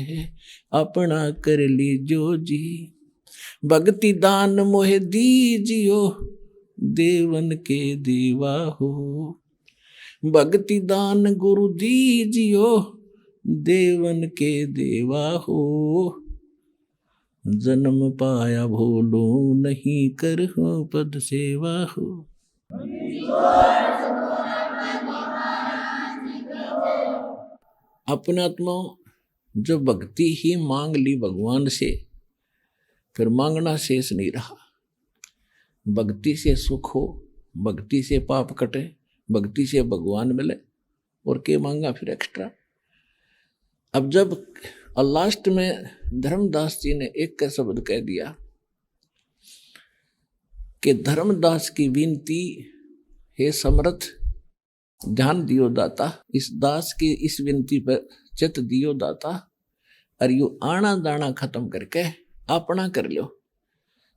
अपना कर लीजो जी। भक्ति दान मोहे दीजियो देवन के देवा हो, भक्ति दान गुरु दीजियो देवन के देवा हो। जन्म पाया भूलो नहीं करहूं पद सेवा हो। अपने आत्मा जो भक्ति ही मांग ली भगवान से, फिर मांगना शेष नहीं रहा। भक्ति से सुख हो, भक्ति से पाप कटे, भक्ति से भगवान मिले, और के मांगा फिर एक्स्ट्रा। अब जब लास्ट में धर्मदास जी ने एक का शब्द कह दिया कि धर्मदास की विनती हे समर्थ ध्यान दियो दाता, इस दास की इस विनती पर चित दियो दाता, और यू आना दाना खत्म करके अपना कर लो,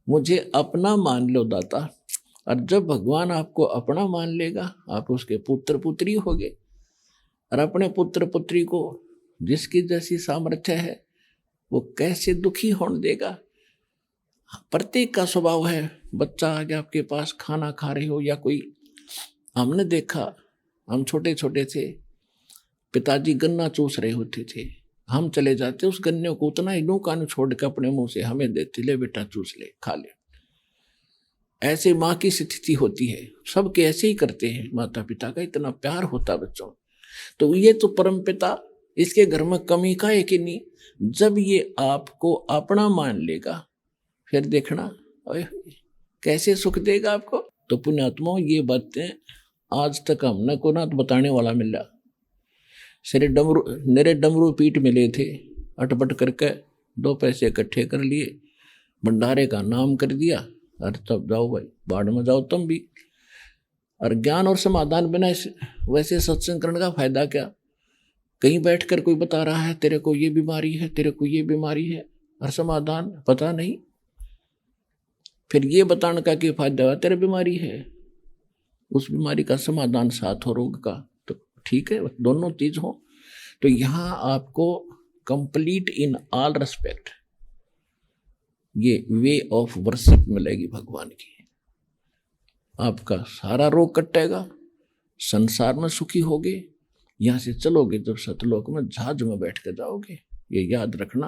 मुझे अपना मान लो दाता। और जब भगवान आपको अपना मान लेगा, आप उसके पुत्र पुत्री होगे, और अपने पुत्र पुत्री को जिसकी जैसी सामर्थ्य है वो कैसे दुखी होने देगा। प्रत्येक का स्वभाव है, बच्चा आ गया आपके पास, खाना खा रहे हो या कोई, हमने देखा हम छोटे छोटे थे, पिताजी गन्ना चूस रहे होते थे, हम चले जाते उस गन्ने को उतना ही नू कान छोड़ के अपने मुंह से हमें देते, ले बेटा चूस ले खा ले। ऐसे माँ की स्थिति होती है, सबके ऐसे ही करते हैं, माता पिता का इतना प्यार होता बच्चों। तो ये तो परम पिता, इसके घर में कमी का है कि नहीं। जब ये आपको अपना मान लेगा, फिर देखना कैसे सुख देगा आपको। तो पुण्यात्माओं, ये बातें आज तक हमने को ना तो बताने वाला मिला। मेरे डमरू पीठ मिले थे, अटपट करके 2 पैसे इकट्ठे कर लिए, भंडारे का नाम कर दिया, और तब जाओ भाई बाढ़ में जाओ तुम भी। और ज्ञान और समाधान बिना वैसे सत्संग करने का फायदा क्या। कहीं बैठकर कोई बता रहा है तेरे को ये बीमारी है, तेरे को ये बीमारी है, और समाधान पता नहीं। फिर ये बताने का क्या फायदा है, तेरे बीमारी है, उस बीमारी का समाधान साथ हो रोग का, तो ठीक है, दोनों चीज हो। तो यहाँ आपको कंप्लीट इन ऑल रेस्पेक्ट ये वे ऑफ वर्शिप मिलेगी भगवान की। आपका सारा रोग कटेगा, संसार में सुखी होगे, यहां से चलोगे जब सतलोक में जहाज में बैठ के जाओगे, ये याद रखना।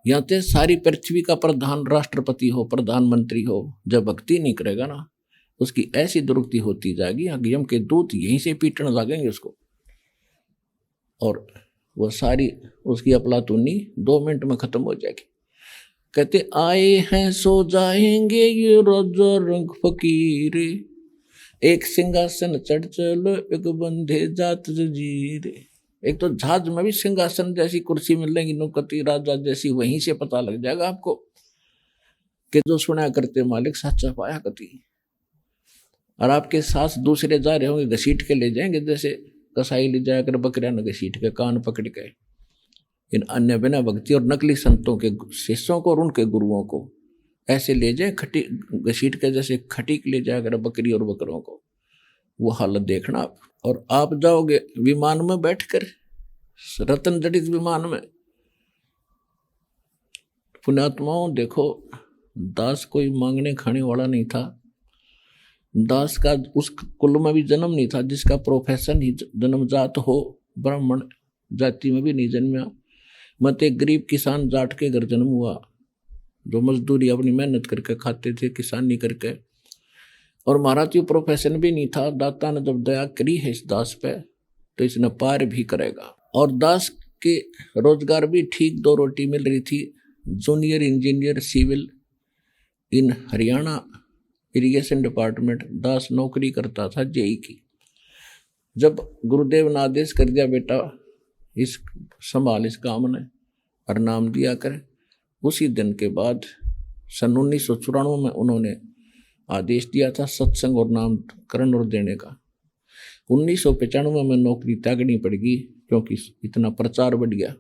यहाँ ते सारी पृथ्वी का प्रधान राष्ट्रपति हो, प्रधानमंत्री हो, जब भक्ति नहीं करेगा ना, उसकी ऐसी दुर्गति होती जाएगी, यम के दूत यहीं से पीटने लगेंगे उसको, और वो सारी उसकी अफलातूनी 2 मिनट में खत्म हो जाएगी। कहते आए हैं सो जाएंगे ये राजा रंग फकीर, एक सिंहासन चढ़ चलो एक बंधे जात जजीर। एक तो जहाज में भी सिंहासन जैसी कुर्सी मिलेगी, नुकती राजा जैसी, वहीं से पता लग जाएगा आपको कि जो सुना करते मालिक सच्चा पाया कति। और आपके साथ दूसरे जा रहे होंगे, घसीट के ले जाएंगे, जैसे कसाई ले जाकर बकरियां न घसीट के कान पकड़ के। इन अन्य बिना भक्ति और नकली संतों के शिष्यों को और उनके गुरुओं को ऐसे ले जाए खटी घसीट के, जैसे खटीक ले जाकर बकरी और बकरों को। वो हालत देखना आप। और आप जाओगे विमान में बैठकर, रतन जड़ित विमान में। पुण्यात्माओं देखो, दास कोई मांगने खाने वाला नहीं था। दास का उस कुल में भी जन्म नहीं था जिसका प्रोफेशन ही जन्मजात हो, ब्राह्मण जाति में भी नहीं जन्मा। मत एक गरीब किसान जाट के घर जन्म हुआ, जो मजदूरी अपनी मेहनत करके खाते थे, किसानी करके। और महाराज प्रोफेशन भी नहीं था। दाता ने जब दया करी है इस दास पे, तो इसने पार भी करेगा। और दास के रोजगार भी ठीक 2 रोटी मिल रही थी। जूनियर इंजीनियर सिविल इन हरियाणा इरिगेशन डिपार्टमेंट दास नौकरी करता था जेई की। जब गुरुदेव ने आदेश कर दिया बेटा इस संभाल इस काम ने और नाम दिया कर, उसी दिन के बाद सन 1994 में उन्होंने आदेश दिया था सत्संग और नामकरण और देने का। 1995 में नौकरी त्यागनी पड़ेगी क्योंकि इतना प्रचार बढ़ गया।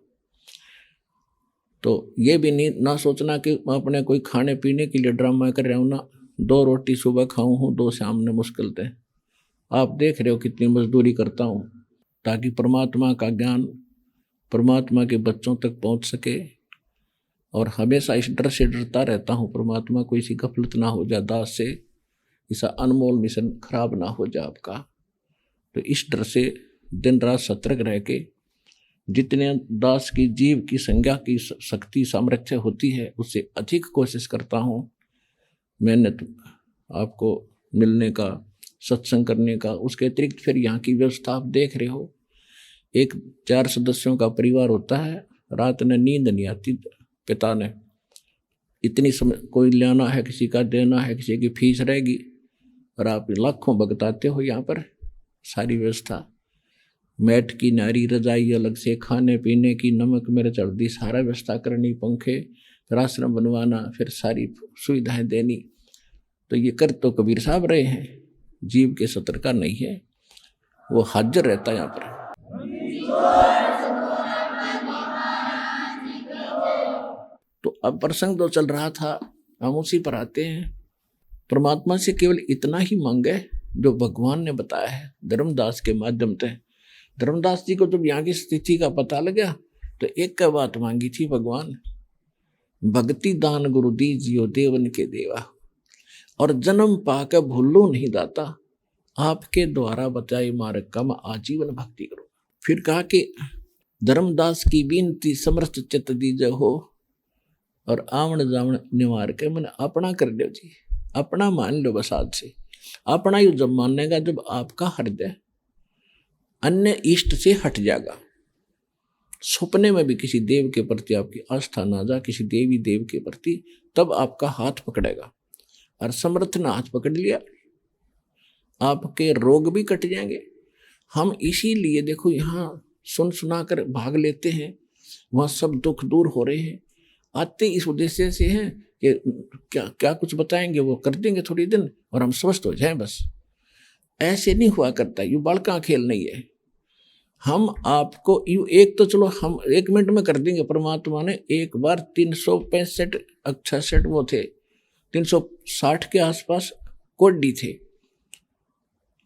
तो ये भी नहीं ना सोचना कि मैं अपने कोई खाने पीने के लिए ड्रामा कर रहा हूँ ना। 2 रोटी सुबह खाऊं हूँ, 2 शाम ने मुश्किल थे। आप देख रहे हो कितनी मजदूरी करता हूँ ताकि परमात्मा का ज्ञान परमात्मा के बच्चों तक पहुँच सके। और हमेशा इस डर से डरता रहता हूँ परमात्मा को इसी गफलत ना हो जाए दास से, ऐसा अनमोल मिशन खराब ना हो जाए आपका। तो इस डर से दिन रात सतर्क रह के जितने दास की जीव की संज्ञा की शक्ति सामर्थ्य होती है उससे अधिक कोशिश करता हूँ मैंने आपको मिलने का, सत्संग करने का। उसके अतिरिक्त फिर यहाँ की व्यवस्था आप देख रहे हो। एक 4 सदस्यों का परिवार होता है, रात में नींद नहीं आती। पिता ने इतनी समय कोई लेना है, किसी का देना है, किसी की फीस रहेगी, और आप लाखों भगताते हो यहाँ पर। सारी व्यवस्था, मैट की नारी, रजाई अलग से, खाने पीने की, नमक मिर्च हल्दी सारा व्यवस्था करनी, पंखे, फिर आश्रम बनवाना, फिर सारी सुविधाएं देनी। तो ये कर तो कबीर साहब रहे हैं, जीव के सत्र का नहीं है, वो हाजिर रहता है यहाँ पर। तो अब प्रसंग जो चल रहा था हम उसी पर आते हैं। परमात्मा से केवल इतना ही मांगे जो भगवान ने बताया है धर्मदास के माध्यम से। धर्मदास जी को जब यहाँ की स्थिति का पता लगा तो एक का बात मांगी थी, भगवान भक्ति दान गुरु दीजियो देवन के देवा, और जन्म पाकर भूलो नहीं दाता, आपके द्वारा बताए मार्ग का मैं आजीवन भक्ति करूँ। फिर कहा कि धर्मदास की विनती समर्थ चित्त दीजय हो, और आवण जावण निवार के मैंने अपना कर लो जी, अपना मान लो बस आज से। अपना यू जब मानेगा जब आपका हृदय अन्य इष्ट से हट जाएगा। सपने में भी किसी देव के प्रति आपकी आस्था ना जा, किसी देवी देव के प्रति, तब आपका हाथ पकड़ेगा। और समर्थ ने हाथ पकड़ लिया, आपके रोग भी कट जाएंगे। हम इसीलिए देखो यहाँ सुन सुना कर भाग लेते हैं, वहाँ सब दुख दूर हो रहे हैं। आते इस उद्देश्य से हैं कि क्या कुछ बताएंगे वो कर देंगे थोड़ी दिन और हम स्वस्थ हो जाएं बस। ऐसे नहीं हुआ करता, यू बालका खेल नहीं है। हम आपको यू एक तो चलो हम 1 मिनट में कर देंगे। परमात्मा ने एक बार 365 वो थे, 360 के आसपास कोड्डी थे,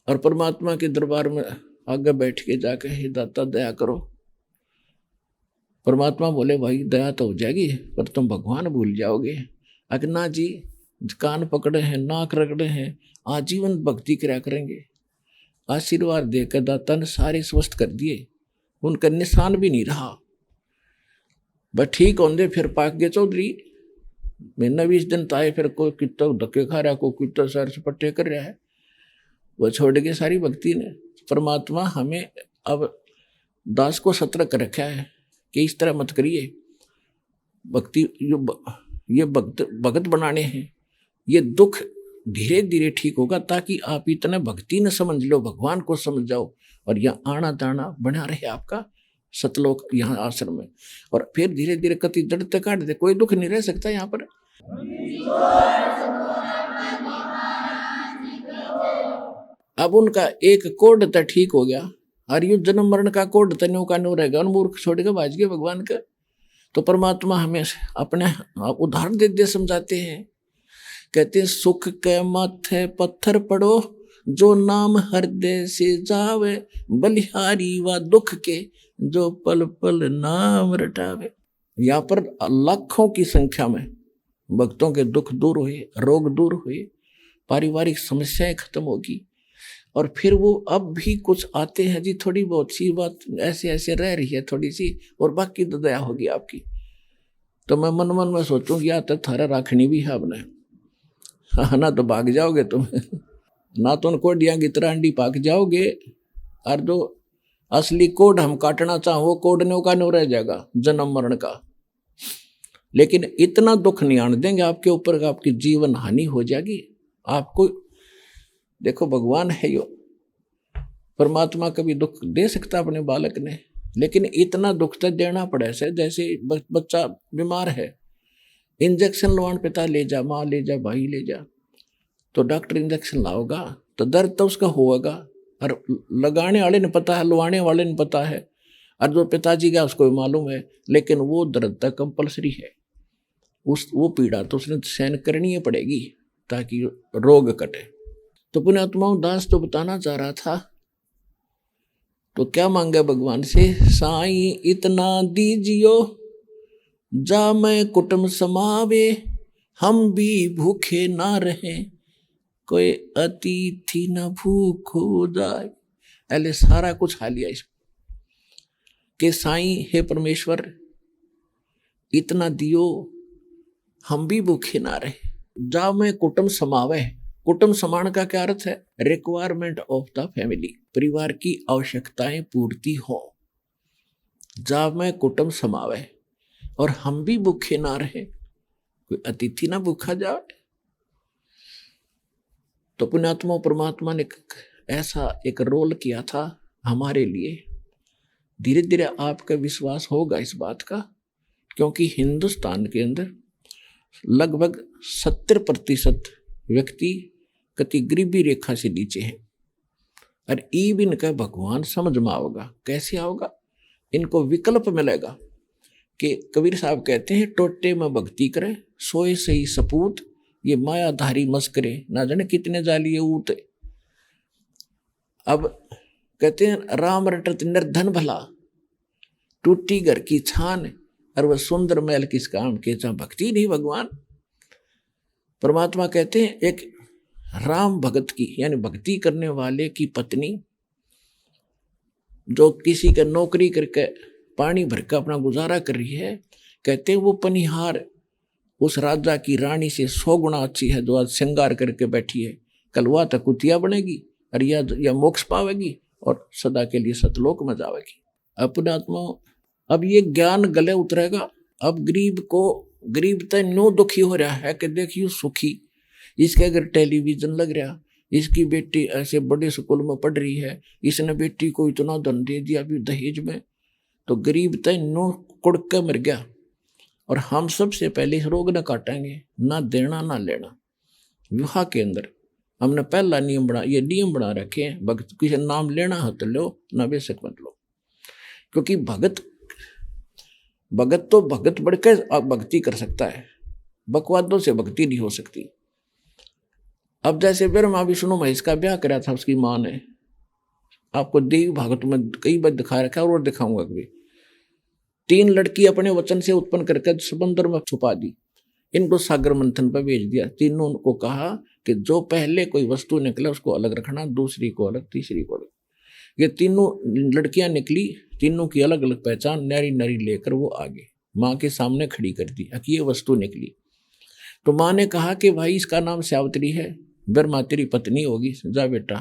और परमात्मा के दरबार में आगे बैठ के जाके हे दाता दया करो, परमात्मा बोले भाई दया तो हो जाएगी पर तुम भगवान भूल जाओगे। अगना जी कान पकड़े हैं, नाक रगड़े हैं, आजीवन भक्ति करा करेंगे। आशीर्वाद देकर दाता ने सारे स्वस्थ कर दिए, उनका निशान भी नहीं रहा। बस ठीक होंगे फिर पाक गए चौधरी, महीना 20 दिन ताए, फिर कोई कितना धक्के खा रहा, कोई कितना सर से पट्टे कर रहा है, वो छोड़ के सारी भक्ति ने। परमात्मा हमें अब दास को सतर्क रखा है कि इस तरह मत करिए, भक्ति ये भगत बनाने हैं, ये दुख धीरे धीरे ठीक होगा ताकि आप इतना भक्ति न समझ लो, भगवान को समझ जाओ और यहाँ आना जाना बना रहे आपका सतलोक यहाँ आश्रम में। और फिर धीरे धीरे कति जड़ते काट दे, कोई दुख नहीं रह सकता यहाँ पर। अब उनका एक कोड तो ठीक हो गया, और यू जन्म मरण का कोड तन्यों का न्यू रहेगा, मूर्ख छोड़ के भाज गए भगवान का। तो परमात्मा हमें अपने उदाहरण दे दे समझाते हैं, कहते हैं सुख के माथे पत्थर पड़ो, जो नाम हृदय से जावे, बलिहारी व दुख के जो पल पल नाम रटावे। यहाँ पर लाखों की संख्या में भक्तों के दुख दूर हुए, रोग दूर हुए, पारिवारिक समस्याएं खत्म होगी। और फिर वो अब भी कुछ आते हैं जी, थोड़ी बहुत सी बात ऐसे ऐसे रह रही है थोड़ी सी, और बाकी तो दया होगी आपकी। तो मैं मन मन में सोचूं या तो थारा राखनी भी है आपने, ना तो भाग जाओगे तुम, ना तो उनको डिया की तरह अंडी पाक जाओगे, और जो असली कोड हम काटना चाहो वो कोड ने का नहीं रह जाएगा जन्म मरण का। लेकिन इतना दुख नहीं आने देंगे आपके ऊपर, आपकी जीवन हानि हो जाएगी। आपको देखो भगवान है यो, परमात्मा कभी दुख दे सकता अपने बालक ने, लेकिन इतना दुख तो देना पड़े से, जैसे बच्चा बीमार है, इंजेक्शन लवान पिता ले जा, माँ ले जा, भाई ले जा, तो डॉक्टर इंजेक्शन लाओगा तो दर्द तो उसका होगा, और लगाने वाले ने पता है, लवाने वाले ने पता है, और जो पिताजी का उसको मालूम है, लेकिन वो दर्द तक कंपलसरी है, वो पीड़ा तो उसने सहन करनी ही पड़ेगी ताकि रोग कटे। तो पुण्यात्माओं दास तो बताना चाह रहा था, तो क्या मांगा भगवान से, साईं इतना दीजियो जा मैं कुटुंब समावे, हम भी भूखे ना रहें, कोई अतिथि न भूख हो जाए। ऐले सारा कुछ खा लिया इस के साईं हे परमेश्वर इतना दियो, हम भी भूखे ना रहे। जा मैं कुटुंब समावे, कुटुंब समान का क्या अर्थ है, रिक्वायरमेंट ऑफ द फैमिली, परिवार की आवश्यकताएं पूर्ति हो। जा मैं कुटुंब समावे और हम भी भूखे ना रहे, कोई अतिथि ना भूखा जाए। तो पुण्यात्मा परमात्मा ने ऐसा एक रोल किया था हमारे लिए। धीरे धीरे आपका विश्वास होगा इस बात का, क्योंकि हिंदुस्तान के अंदर लगभग 70% व्यक्ति कति गरीबी रेखा से नीचे हैं, और ईब इनका भगवान समझ में आओगा। कैसे आओगा, इनको विकल्प मिलेगा कि कबीर साहब कहते हैं, टोटे में भक्ति करे सोए सही सपूत, ये मायाधारी मस्करे ना जाने कितने जालिए ऊते। अब कहते हैं राम रटत निर्धन भला, टूटी घर की छान, और वह सुंदर महल किस काम के, जहां भक्ति नहीं भगवान। परमात्मा कहते हैं एक राम भगत की यानी भक्ति करने वाले की पत्नी, जो किसी का नौकरी करके पानी भर का अपना गुजारा कर रही है, कहते हैं वो पनिहार उस राजा की रानी से 100 गुना अच्छी है, जो आज श्रृंगार करके बैठी है, कल वह तक कुतिया बनेगी और या मोक्ष पावेगी और सदा के लिए सतलोक में जावेगी। अपने आत्मा अब ये ज्ञान गले उतरेगा। अब गरीब तो नो दुखी हो रहा है कि देखियो सुखी, इसके अगर टेलीविजन लग रहा, इसकी बेटी ऐसे बड़े स्कूल में पढ़ रही है, इसने बेटी को इतना धन दे दिया अभी दहेज में, तो गरीब तो नो कुड़ के मर गया। और हम सबसे पहले इस रोग न काटेंगे, ना देना ना लेना। विवाह के अंदर हमने पहला नियम बना रखे हैं, भगत किसी नाम लेना हो तो लो, ना बेशक मत लो, क्योंकि भगत तो भगत बढ़कर आप भक्ति कर सकता है, बकवादों से भक्ति नहीं हो सकती। अब जैसे ब्रह्मा विष्णु महेश का ब्याह करा था उसकी माँ ने, आपको देवी भागवत में कई बार दिखा रखा है और दिखाऊंगा कभी, 3 लड़की अपने वचन से उत्पन्न करके समंदर में छुपा दी, इनको सागर मंथन पर भेज दिया। तीनों को कहा कि जो पहले कोई वस्तु निकले उसको अलग रखना, दूसरी को अलग, तीसरी को अलग। ये तीनों लड़कियां निकली, तीनों की अलग अलग पहचान, नारी नारी लेकर वो आगे माँ के सामने खड़ी कर दी कि ये वस्तु निकली। तो माँ ने कहा कि भाई इसका नाम सावित्री है, ब्रह्मा तेरी पत्नी होगी, जा बेटा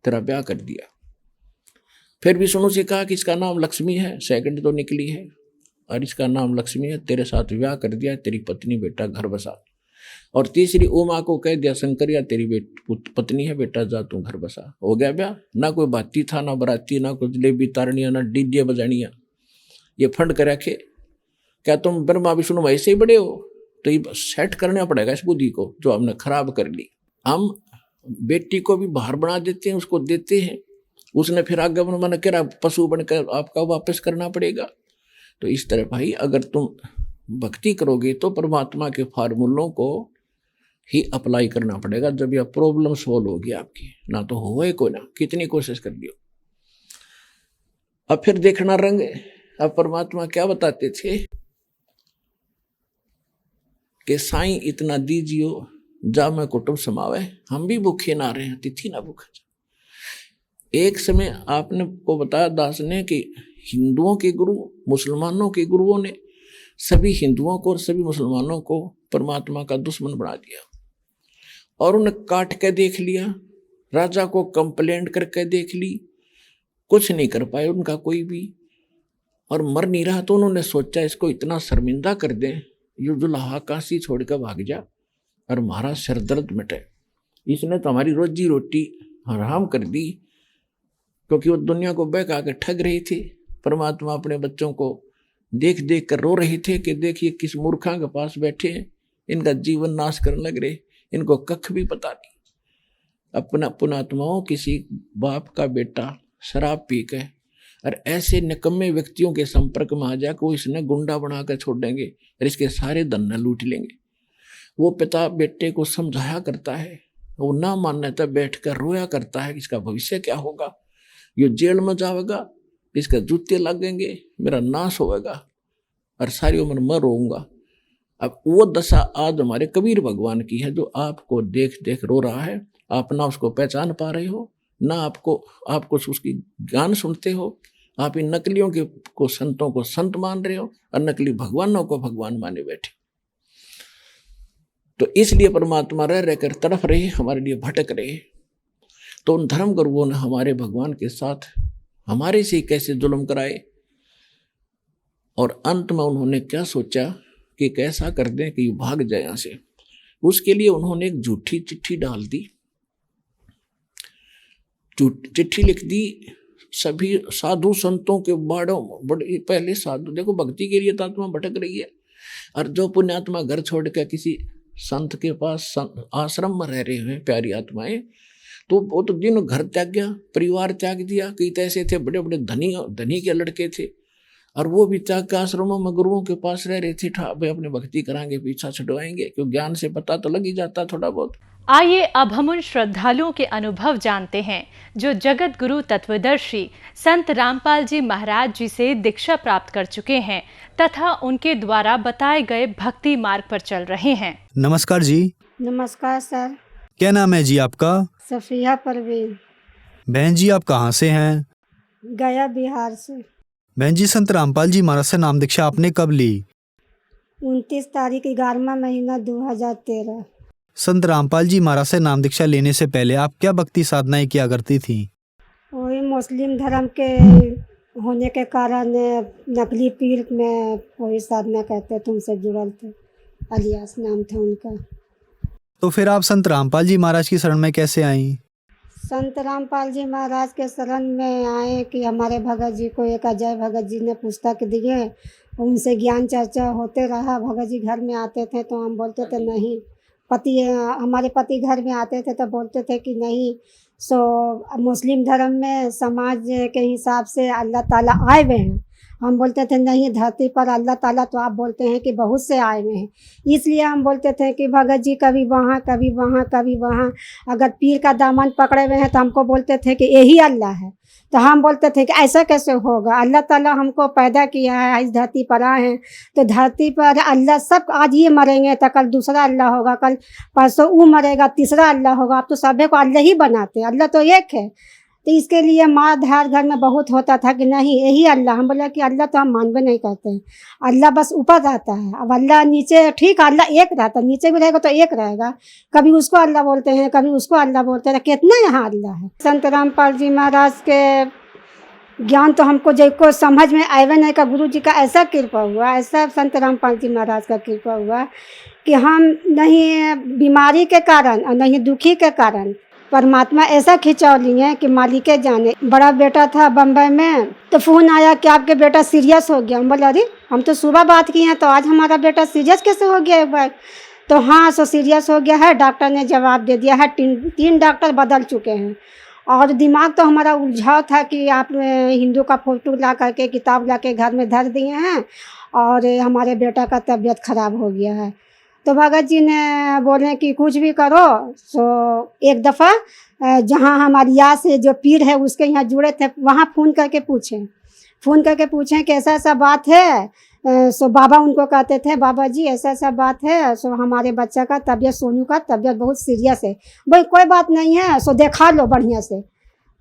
तेरा ब्याह कर दिया। फिर विष्णु से कहा कि इसका नाम लक्ष्मी है, सेकंड तो निकली है, और इसका नाम लक्ष्मी है, तेरे साथ ब्याह कर दिया, तेरी पत्नी बेटा घर बसा। और तीसरी उमा को कह दिया शंकरिया तेरी पत्नी है बेटा, जा तू घर बसा। हो गया ब्याह। ना कोई भाती था, ना बराती, ना कोई जलेबी तारनिया, ना डीजे बजानिया। ये फंड कर रखे। क्या तुम ब्रह्मा विष्णु वैसे ही बड़े हो? तो ये सेट करना पड़ेगा इस बुद्धि को जो हमने खराब कर ली। हम बेटी को भी बाहर बना देते हैं, उसको देते हैं, उसने फिर आगे मन कह पशु बनकर आपका वापस करना पड़ेगा। तो इस तरह भाई अगर तुम भक्ति करोगे तो परमात्मा के फार्मूलों को ही अप्लाई करना पड़ेगा। जब यह प्रॉब्लम सोल्व होगी आपकी, ना तो होए को ना कितनी कोशिश कर लियो। अब फिर देखना रंग। अब परमात्मा क्या बताते थे कि साईं इतना दीजियो जा मैं कुटुंब समावे, हम भी भूखे ना रहे, तिथि ना भूखा। एक समय आपने को बताया दास ने कि हिंदुओं के गुरु, मुसलमानों के गुरुओं ने सभी हिंदुओं को और सभी मुसलमानों को परमात्मा का दुश्मन बना दिया और उन्हें काट के देख लिया, राजा को कंप्लेंट करके देख ली, कुछ नहीं कर पाए उनका कोई भी, और मर नहीं रहा। तो उन्होंने सोचा इसको इतना शर्मिंदा कर दें, ये जुल्हा काशी छोड़ कर भाग जा और हमारा सिर दर्द मिटे। इसने तो हमारी रोजी रोटी हराम कर दी, क्योंकि वो दुनिया को बहका के ठग रही थी। परमात्मा अपने बच्चों को देख देख कर रो रहे थे कि देखिए किस मूर्खा के पास बैठे हैं, इनका जीवन नाश करने लग रहे, इनको कख भी पता नहीं। अपना पुणात्माओं किसी बाप का बेटा शराब पी के और ऐसे निकम्मे व्यक्तियों के संपर्क में आ जाकर वो इसने गुंडा बना कर छोड़ देंगे और इसके सारे धन न लूट लेंगे। वो पिता बेटे को समझाया करता है, वो ना मानने तब बैठ कर रोया करता है, इसका भविष्य क्या होगा, ये जेल में जाएगा, इसका जूते लगेंगे, मेरा नाश होगा और सारी उम्र मैं रोऊंगा। अब वो दशा आज हमारे कबीर भगवान की है, जो आपको देख देख रो रहा है। आप ना उसको पहचान पा रहे हो, ना आपको उसकी ज्ञान सुनते हो। आप इन नकलियों के को संतों को संत मान रहे हो और नकली भगवानों को भगवान माने बैठे। तो इसलिए परमात्मा रह रहकर तड़फ रहे, हमारे लिए भटक रहे। तो उन धर्म गुरुओं ने हमारे भगवान के साथ हमारे से कैसे जुल्म कराए, और अंत में उन्होंने क्या सोचा कि कैसा कर दें कि भाग जाए यहाँ से। उसके लिए उन्होंने एक झूठी चिट्ठी डाल दी, चिट्ठी लिख दी सभी साधु संतों के बाड़ों। बड़े पहले साधु, देखो भक्ति के लिए तो आत्मा भटक रही है, और जो पुण्यात्मा घर छोड़ कर किसी संत के पास आश्रम में रह रहे हैं प्यारी आत्माएं, तो वो तो दिन घर त्याग गया, परिवार त्याग दिया। कई तो ऐसे थे बड़े बड़े धनी के लड़के थे, और वो भी त्याग के आश्रमों में गुरुओं के पास रह रहे थे। भाई अपने भक्ति कराएंगे, पीछा छुड़वाएंगे, क्योंकि ज्ञान से पता तो लग ही जाता थोड़ा बहुत। आइए अब हम उन श्रद्धालुओं के अनुभव जानते हैं जो जगत गुरु तत्वदर्शी संत रामपाल जी महाराज जी से दीक्षा प्राप्त कर चुके हैं तथा उनके द्वारा बताए गए भक्ति मार्ग पर चल रहे हैं। नमस्कार जी। नमस्कार सर। क्या नाम है जी आपका? सफिया परवीन। बहन जी आप कहाँ से हैं? गया बिहार से। बहन जी संत रामपाल जी महाराज से नाम दीक्षा आपने कब ली? 29 तारीख 11वां महीना 2013। संत रामपाल जी महाराज से नाम दीक्षा लेने से पहले आप क्या भक्ति साधनाएं किया करती थी? वही मुस्लिम धर्म के होने के कारण नकली पीर में वही साधना करते थे, उनसे जुड़ल थे, अलियास नाम था उनका। तो फिर आप संत रामपाल जी महाराज की शरण में कैसे आई? संत रामपाल जी महाराज के शरण में आए कि हमारे भगत जी को एक अजय भगत जी ने पुस्तक दिए, उनसे ज्ञान चर्चा होते रहा। भगत जी घर में आते थे तो हम बोलते थे नहीं, हमारे पति घर में आते थे तो बोलते थे कि नहीं, सो मुस्लिम धर्म में समाज के हिसाब से अल्लाह ताला आए हुए हैं। हम बोलते थे नहीं, धरती पर अल्लाह ताला तो आप बोलते हैं कि बहुत से आए हुए हैं। इसलिए हम बोलते थे कि भगत जी कभी वहाँ कभी वहाँ कभी वहाँ, अगर पीर का दामन पकड़े हुए हैं तो हमको बोलते थे कि यही अल्लाह है। तो हम बोलते थे कि ऐसा कैसे होगा, अल्लाह ताला हमको पैदा किया है, इस धरती पर आए हैं, तो धरती पर अल्लाह सब, आज ये मरेंगे तो कल दूसरा अल्लाह होगा, कल परसों वो मरेगा तीसरा अल्लाह होगा। अब तो सभी को अल्लाह ही बनाते हैं, अल्लाह तो एक है। तो इसके लिए मार धार घर में बहुत होता था कि नहीं यही अल्लाह। हम बोला कि अल्लाह तो हम मानबे नहीं करते हैं, अल्लाह बस ऊपर रहता है। अब अल्लाह नीचे, ठीक अल्लाह एक रहता है, नीचे भी रहेगा तो एक रहेगा, कभी उसको अल्लाह बोलते हैं कभी उसको अल्लाह बोलते हैं, कितना यहाँ अल्लाह है। संत रामपाल जी महाराज के ज्ञान तो हमको जिसको समझ में आवे नहीं का, गुरु जी का ऐसा कृपा हुआ, ऐसा संत रामपाल जी महाराज का कृपा हुआ कि हम नहीं बीमारी के कारण और नहीं दुखी के कारण परमात्मा ऐसा खिंचाव लिए कि मालिके जाने। बड़ा बेटा था बम्बई में, तो फ़ोन आया कि आपके बेटा सीरियस हो गया। हम बोला अरे हम तो सुबह बात किए हैं, तो आज हमारा बेटा सीरियस कैसे हो गया एक बार? तो हाँ सो सीरियस हो गया है, डॉक्टर ने जवाब दे दिया है, तीन डॉक्टर बदल चुके हैं। और दिमाग तो हमारा उलझाव था कि आप हिंदू का फोटो ला करके किताब ला के घर में धर दिए हैं और हमारे बेटा का तबीयत खराब हो गया है। तो भगत जी ने बोले कि कुछ भी करो। सो एक दफ़ा जहाँ हमारी या से जो पीर है उसके यहाँ जुड़े थे, वहाँ फ़ोन करके पूछें कि ऐसा ऐसा बात है। सो बाबा उनको कहते थे बाबा जी ऐसा ऐसा बात है, सो हमारे बच्चा का तबीयत, सोनू का तबीयत बहुत सीरियस है। भाई कोई बात नहीं है, सो देखा लो बढ़िया से।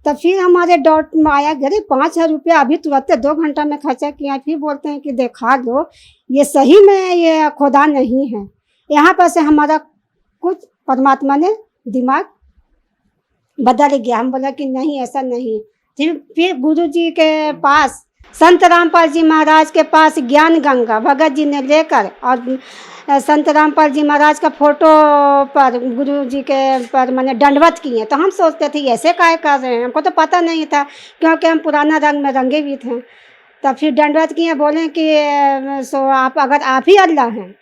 तब फिर हमारे डॉट में आया, अरे 5,000 रुपया अभी तुरंत 2 घंटा में खर्चा किया। फिर बोलते हैं कि देखा लो, ये सही में ये खुदा नहीं है। यहाँ पर से हमारा कुछ परमात्मा ने दिमाग बदल गया। हम बोला कि नहीं ऐसा नहीं। फिर गुरु जी के पास, संत रामपाल जी महाराज के पास ज्ञान गंगा भगत जी ने लेकर, और संत रामपाल जी महाराज का फोटो पर गुरु जी के पर मैंने दंडवत किए। तो हम सोचते थे ऐसे काहे कर रहे हैं, हमको तो पता नहीं था क्योंकि हम पुराना रंग में रंगे भी थे। तब फिर दंडवत किए, बोले कि सो आप अगर आप ही अल्लाह हैं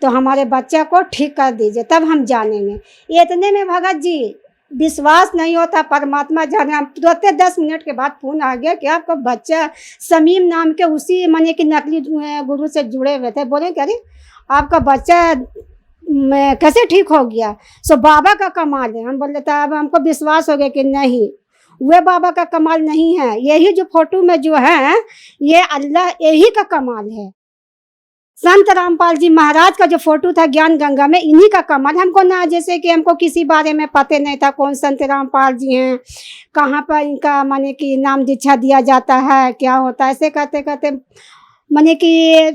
तो हमारे बच्चे को ठीक कर दीजिए, तब हम जानेंगे। इतने में भगत जी विश्वास नहीं होता, परमात्मा जाने। हम तुरंत 10 मिनट के बाद फ़ोन आ गया कि आपका बच्चा समीम नाम के उसी माने कि नकली गुरु से जुड़े हुए थे। बोले कि अरे आपका बच्चा कैसे ठीक हो गया? सो बाबा का कमाल है। हम बोले तो अब हमको विश्वास हो गया कि नहीं, वह बाबा का कमाल नहीं है, यही जो फोटो में जो है ये अल्लाह यही का कमाल है। संत रामपाल जी महाराज का जो फोटो था ज्ञान गंगा में, इन्हीं का कमाल। हमको ना जैसे कि हमको किसी बारे में पता नहीं था कौन संत रामपाल जी हैं, कहाँ पर इनका माने कि नाम दीक्षा दिया जाता है, क्या होता है। ऐसे करते करते माने कि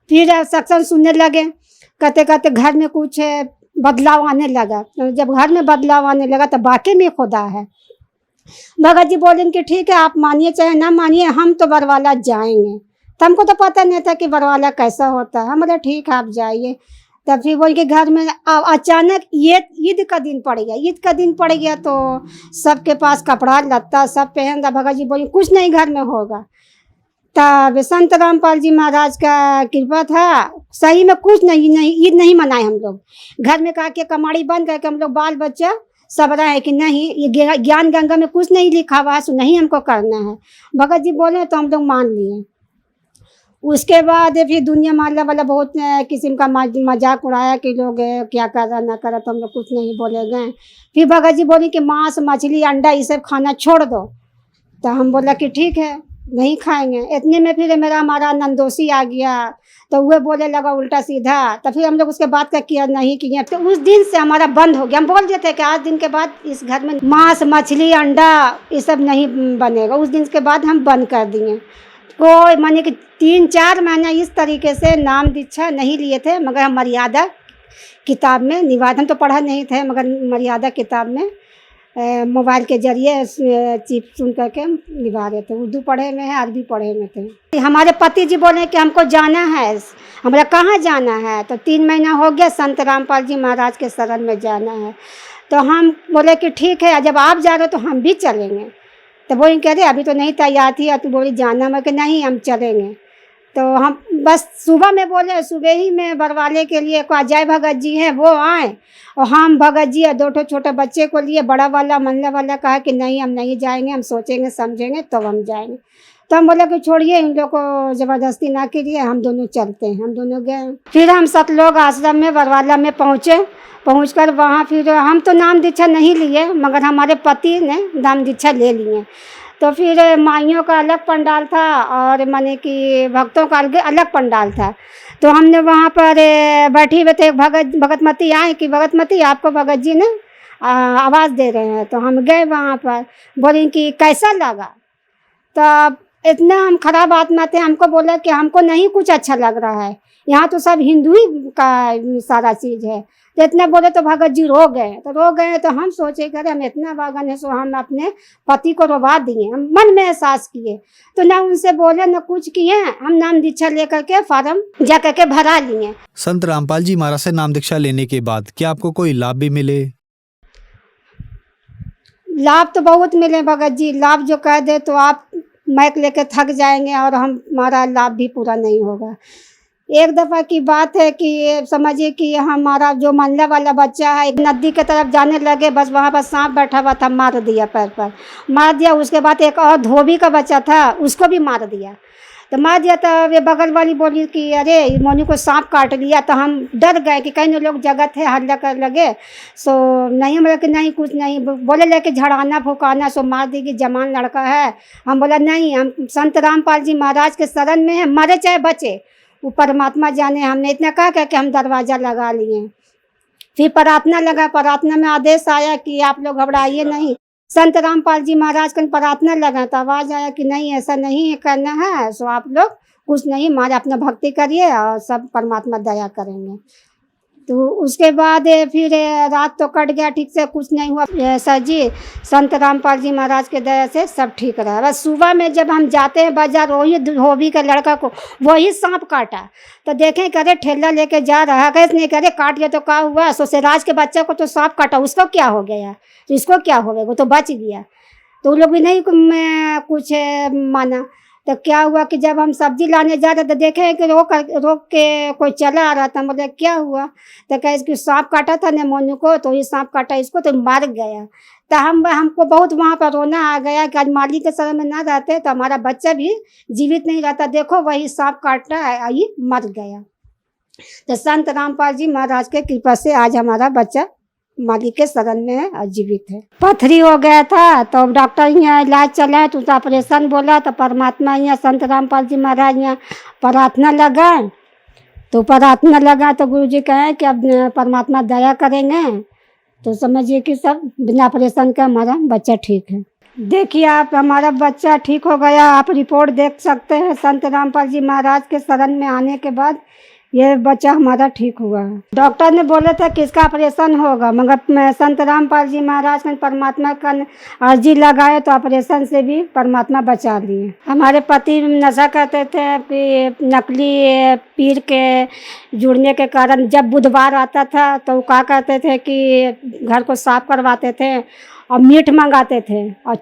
फिर सत्संग सुनने लगे, करते करते घर में कुछ बदलाव आने लगा। तो जब घर में बदलाव आने लगा तो वाकई में खुदा है। भगत जी बोलेंगे कि ठीक है आप मानिए चाहे ना मानिए, हम तो बरवाला जाएंगे। तो हमको तो पता नहीं था कि बरवाला कैसा होता है। हम बोले ठीक है आप जाइए। तब फिर बोल के घर में अचानक ईद का दिन पड़ गया। ईद का दिन पड़ गया तो सबके पास कपड़ा लत्ता सब पहन रहा। भगत जी बोले कुछ नहीं घर में होगा। तब संत रामपाल जी महाराज का कृपा था, सही में कुछ नहीं ईद नहीं मनाए हम लोग। घर में कहा कि कमाड़ी बंद करके हम लोग बाल बच्चा सब रहा है कि नहीं ये ज्ञान गंगा में कुछ नहीं लिखा हुआ है, सो नहीं हमको करना है। भगत जी बोले तो हम लोग मान लिए। उसके बाद फिर दुनिया मारने वाला बहुत किस्म का मजाक उड़ाया कि लोग क्या कर रहा ना कर रहा, तो हम लोग कुछ नहीं बोले गए। फिर भगत जी बोली कि मांस मछली अंडा ये सब खाना छोड़ दो। तो हम बोला कि ठीक है नहीं खाएंगे। इतने में फिर हमारा नंदोसी आ गया, तो वह बोले लगा उल्टा सीधा। तो फिर हम लोग उसके बाद का किया नहीं किया। तो उस दिन से हमारा बंद हो गया। हम बोल देते कि आज दिन के बाद इस घर में मांस मछली अंडा ये सब नहीं बनेगा। उस दिन के बाद हम बंद कर दिए। कोई माने कि 3-4 महीना इस तरीके से नाम दीक्षा नहीं लिए थे, मगर हम मर्यादा किताब में निवादन तो पढ़ा नहीं थे, मगर मर्यादा किताब में मोबाइल के जरिए चिप सुन करके हम निभा रहे थे। उर्दू पढ़े में है, अरबी पढ़े में थे। हमारे पति जी बोले कि हमको जाना है। हमारा कहाँ जाना है? तो 3 महीना हो गया, संत रामपाल जी महाराज के शरण में जाना है। तो हम बोले कि ठीक है जब आप जा रहे हो तो हम भी चलेंगे। तो बोली कह रहे अभी तो नहीं तैयार थी, और तू बोली जाना, मैं कि नहीं हम चलेंगे। तो हम बस सुबह में बोले, सुबह ही में बरवाले के लिए को अजय भगत जी हैं वो आए, और हम भगत जी और 2 छोटे बच्चे को लिए। बड़ा वाला मनला वाला कहा कि नहीं हम नहीं जाएंगे, हम सोचेंगे समझेंगे तो हम जाएंगे। तो हम बोले कि छोड़िए इन लोग को ज़बरदस्ती ना कीजिए, हम दोनों चलते हैं। हम दोनों गए। फिर हम 7 लोग आश्रम में बरवाला में पहुँचकर वहाँ फिर हम तो नाम दीक्षा नहीं लिए, मगर हमारे पति ने नाम दीक्षा ले लिए। तो फिर माइयों का अलग पंडाल था और माने कि भक्तों का अलग पंडाल था। तो हमने वहाँ पर बैठी हुए थे, भगतमती आए कि भगतमती आपको भगत जी ने आवाज़ दे रहे हैं। तो हम गए वहाँ पर, बोले कि कैसा लगा। तो इतना हम खराब आत्मा थे, हमको बोला कि हमको नहीं कुछ अच्छा लग रहा है, यहाँ तो सब हिंदू ही का सारा चीज़ है। तो इतना बोले तो भगत जी रो गए। तो हम सोचे कि हम इतना बागन है, सो हम अपने पति को रोवा दिए। हम मन में एहसास किए, तो ना उनसे बोले ना कुछ किए, हम नाम दीक्षा लेकर के फार्म जा करके भरा लिए। संत रामपाल जी महाराज से नाम दीक्षा लेने के बाद क्या आपको कोई लाभ भी मिले? लाभ तो बहुत मिले भगत जी, लाभ जो कह दे तो आप मैक लेके थक जाएंगे और हमारा लाभ भी पूरा नहीं होगा। एक दफ़ा की बात है कि समझिए कि हमारा जो मंडला वाला बच्चा है नदी के तरफ जाने लगे, बस वहाँ पर सांप बैठा हुआ था, मार दिया, पैर पर मार दिया। उसके बाद एक और धोबी का बच्चा था, उसको भी मार दिया। तो मार दिया तो वे बगल वाली बोली कि अरे मोनू को सांप काट लिया। तो हम डर गए कि कहीं लोग जगत है हल्ला कर लगे। सो नहीं, हम बोले कि नहीं कुछ नहीं, बोले लेके झड़ाना फुकाना, सो मार दी कि जवान लड़का है। हम बोला नहीं, हम संत रामपाल जी महाराज के शरण में है, मरे चाहे बचे वो परमात्मा जाने। हमने इतना कहा कि हम दरवाज़ा लगा लिए। फिर प्रार्थना लगा, प्रार्थना में आदेश आया कि आप लोग घबराइए नहीं। संत रामपाल जी महाराज का प्रार्थना लगा तो आवाज़ आया कि नहीं ऐसा नहीं करना है, सो आप लोग कुछ नहीं, मारे अपना भक्ति करिए और सब परमात्मा दया करेंगे। तो उसके बाद फिर रात तो कट गया, ठीक से कुछ नहीं हुआ। सर जी संत रामपाल जी महाराज के दया से सब ठीक रहा। बस सुबह में जब हम जाते हैं बाजार, वही धोबी के लड़का को वही सांप काटा। तो देखें करे ठेला लेके जा रहा, कैसे नहीं करे काट गया तो क्या हुआ। सोसेराज के बच्चे को तो सांप काटा, उसको क्या हो गया, तो इसको क्या हो गया, वो तो बच गया। तो वो लोग भी नहीं कुछ माना। तो क्या हुआ कि जब हम सब्जी लाने जा रहे थे, देखे कि रोक के कोई चला आ रहा था। बोले क्या हुआ, तो कहे कि सांप काटा था ने मोनू को, तो ये सांप काटा इसको तो मर गया। तो हमको बहुत वहाँ पर रोना आ गया कि आज मालिक के शरण में ना रहते तो हमारा बच्चा भी जीवित नहीं रहता। देखो वही सांप काटा है, ये मर गया। तो संत रामपाल जी महाराज के कृपा से आज हमारा बच्चा मालिक के शरण में है और जीवित है। पथरी हो गया था तो डॉक्टर यहाँ इलाज चला तो ऑपरेशन बोला। तो परमात्मा यहाँ संत रामपाल जी महाराज यहाँ प्रार्थना लगा। तो प्रार्थना लगा तो गुरु जी कहे कि अब परमात्मा दया करेंगे। तो समझिए कि सब बिना ऑपरेशन का हमारा बच्चा ठीक है। देखिए आप, हमारा बच्चा ठीक हो गया। आप रिपोर्ट देख सकते हैं। संत रामपाल जी महाराज के शरण में आने के बाद ये बच्चा हमारा ठीक हुआ है। डॉक्टर ने बोला था कि इसका ऑपरेशन होगा, मगर संत रामपाल जी महाराज ने परमात्मा का अर्जी लगाए तो ऑपरेशन से भी परमात्मा बचा लिए। हमारे पति नशा करते थे कि नकली पीर के जुड़ने के कारण जब बुधवार आता था तो क्या करते थे कि घर को साफ करवाते थे और मीट मंगाते थे और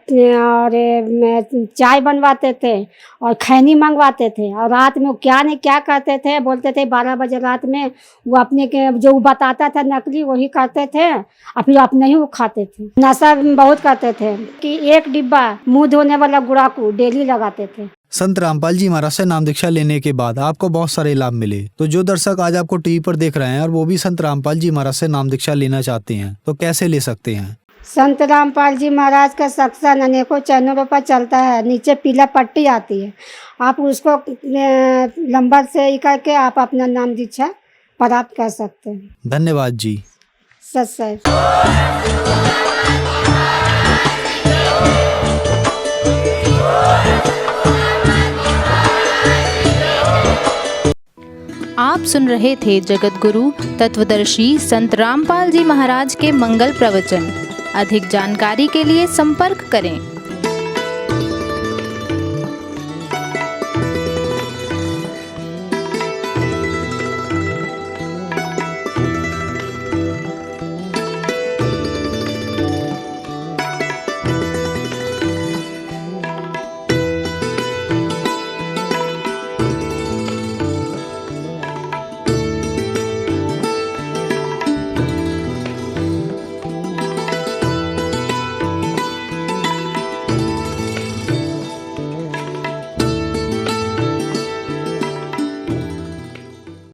चाय बनवाते थे और खैनी मंगवाते थे। और रात में क्या नहीं क्या करते थे, बोलते थे 12 बजे रात में वो अपने के जो बताता था नकली वही करते थे और फिर अपने ही वो खाते थे। नशा बहुत करते थे कि 1 डिब्बा मुंह धोने वाला गुड़ाकू डेली लगाते थे। संत रामपाल जी महाराज से नाम दीक्षा लेने के बाद आपको बहुत सारे लाभ मिले। तो जो दर्शक आज आपको टीवी पर देख रहे हैं और वो भी संत रामपाल जी महाराज से नाम दीक्षा लेना चाहते हैं तो कैसे ले सकते हैं? संत रामपाल जी महाराज का सत्संग अनेकों चैनलों पर चलता है। नीचे पीला पट्टी आती है, आप उसको नंबर से करके आप अपना नाम दीक्षा प्राप्त कर सकते हैं। धन्यवाद जी। सत्संग। आप सुन रहे थे जगत गुरु तत्वदर्शी संत रामपाल जी महाराज के मंगल प्रवचन। अधिक जानकारी के लिए संपर्क करें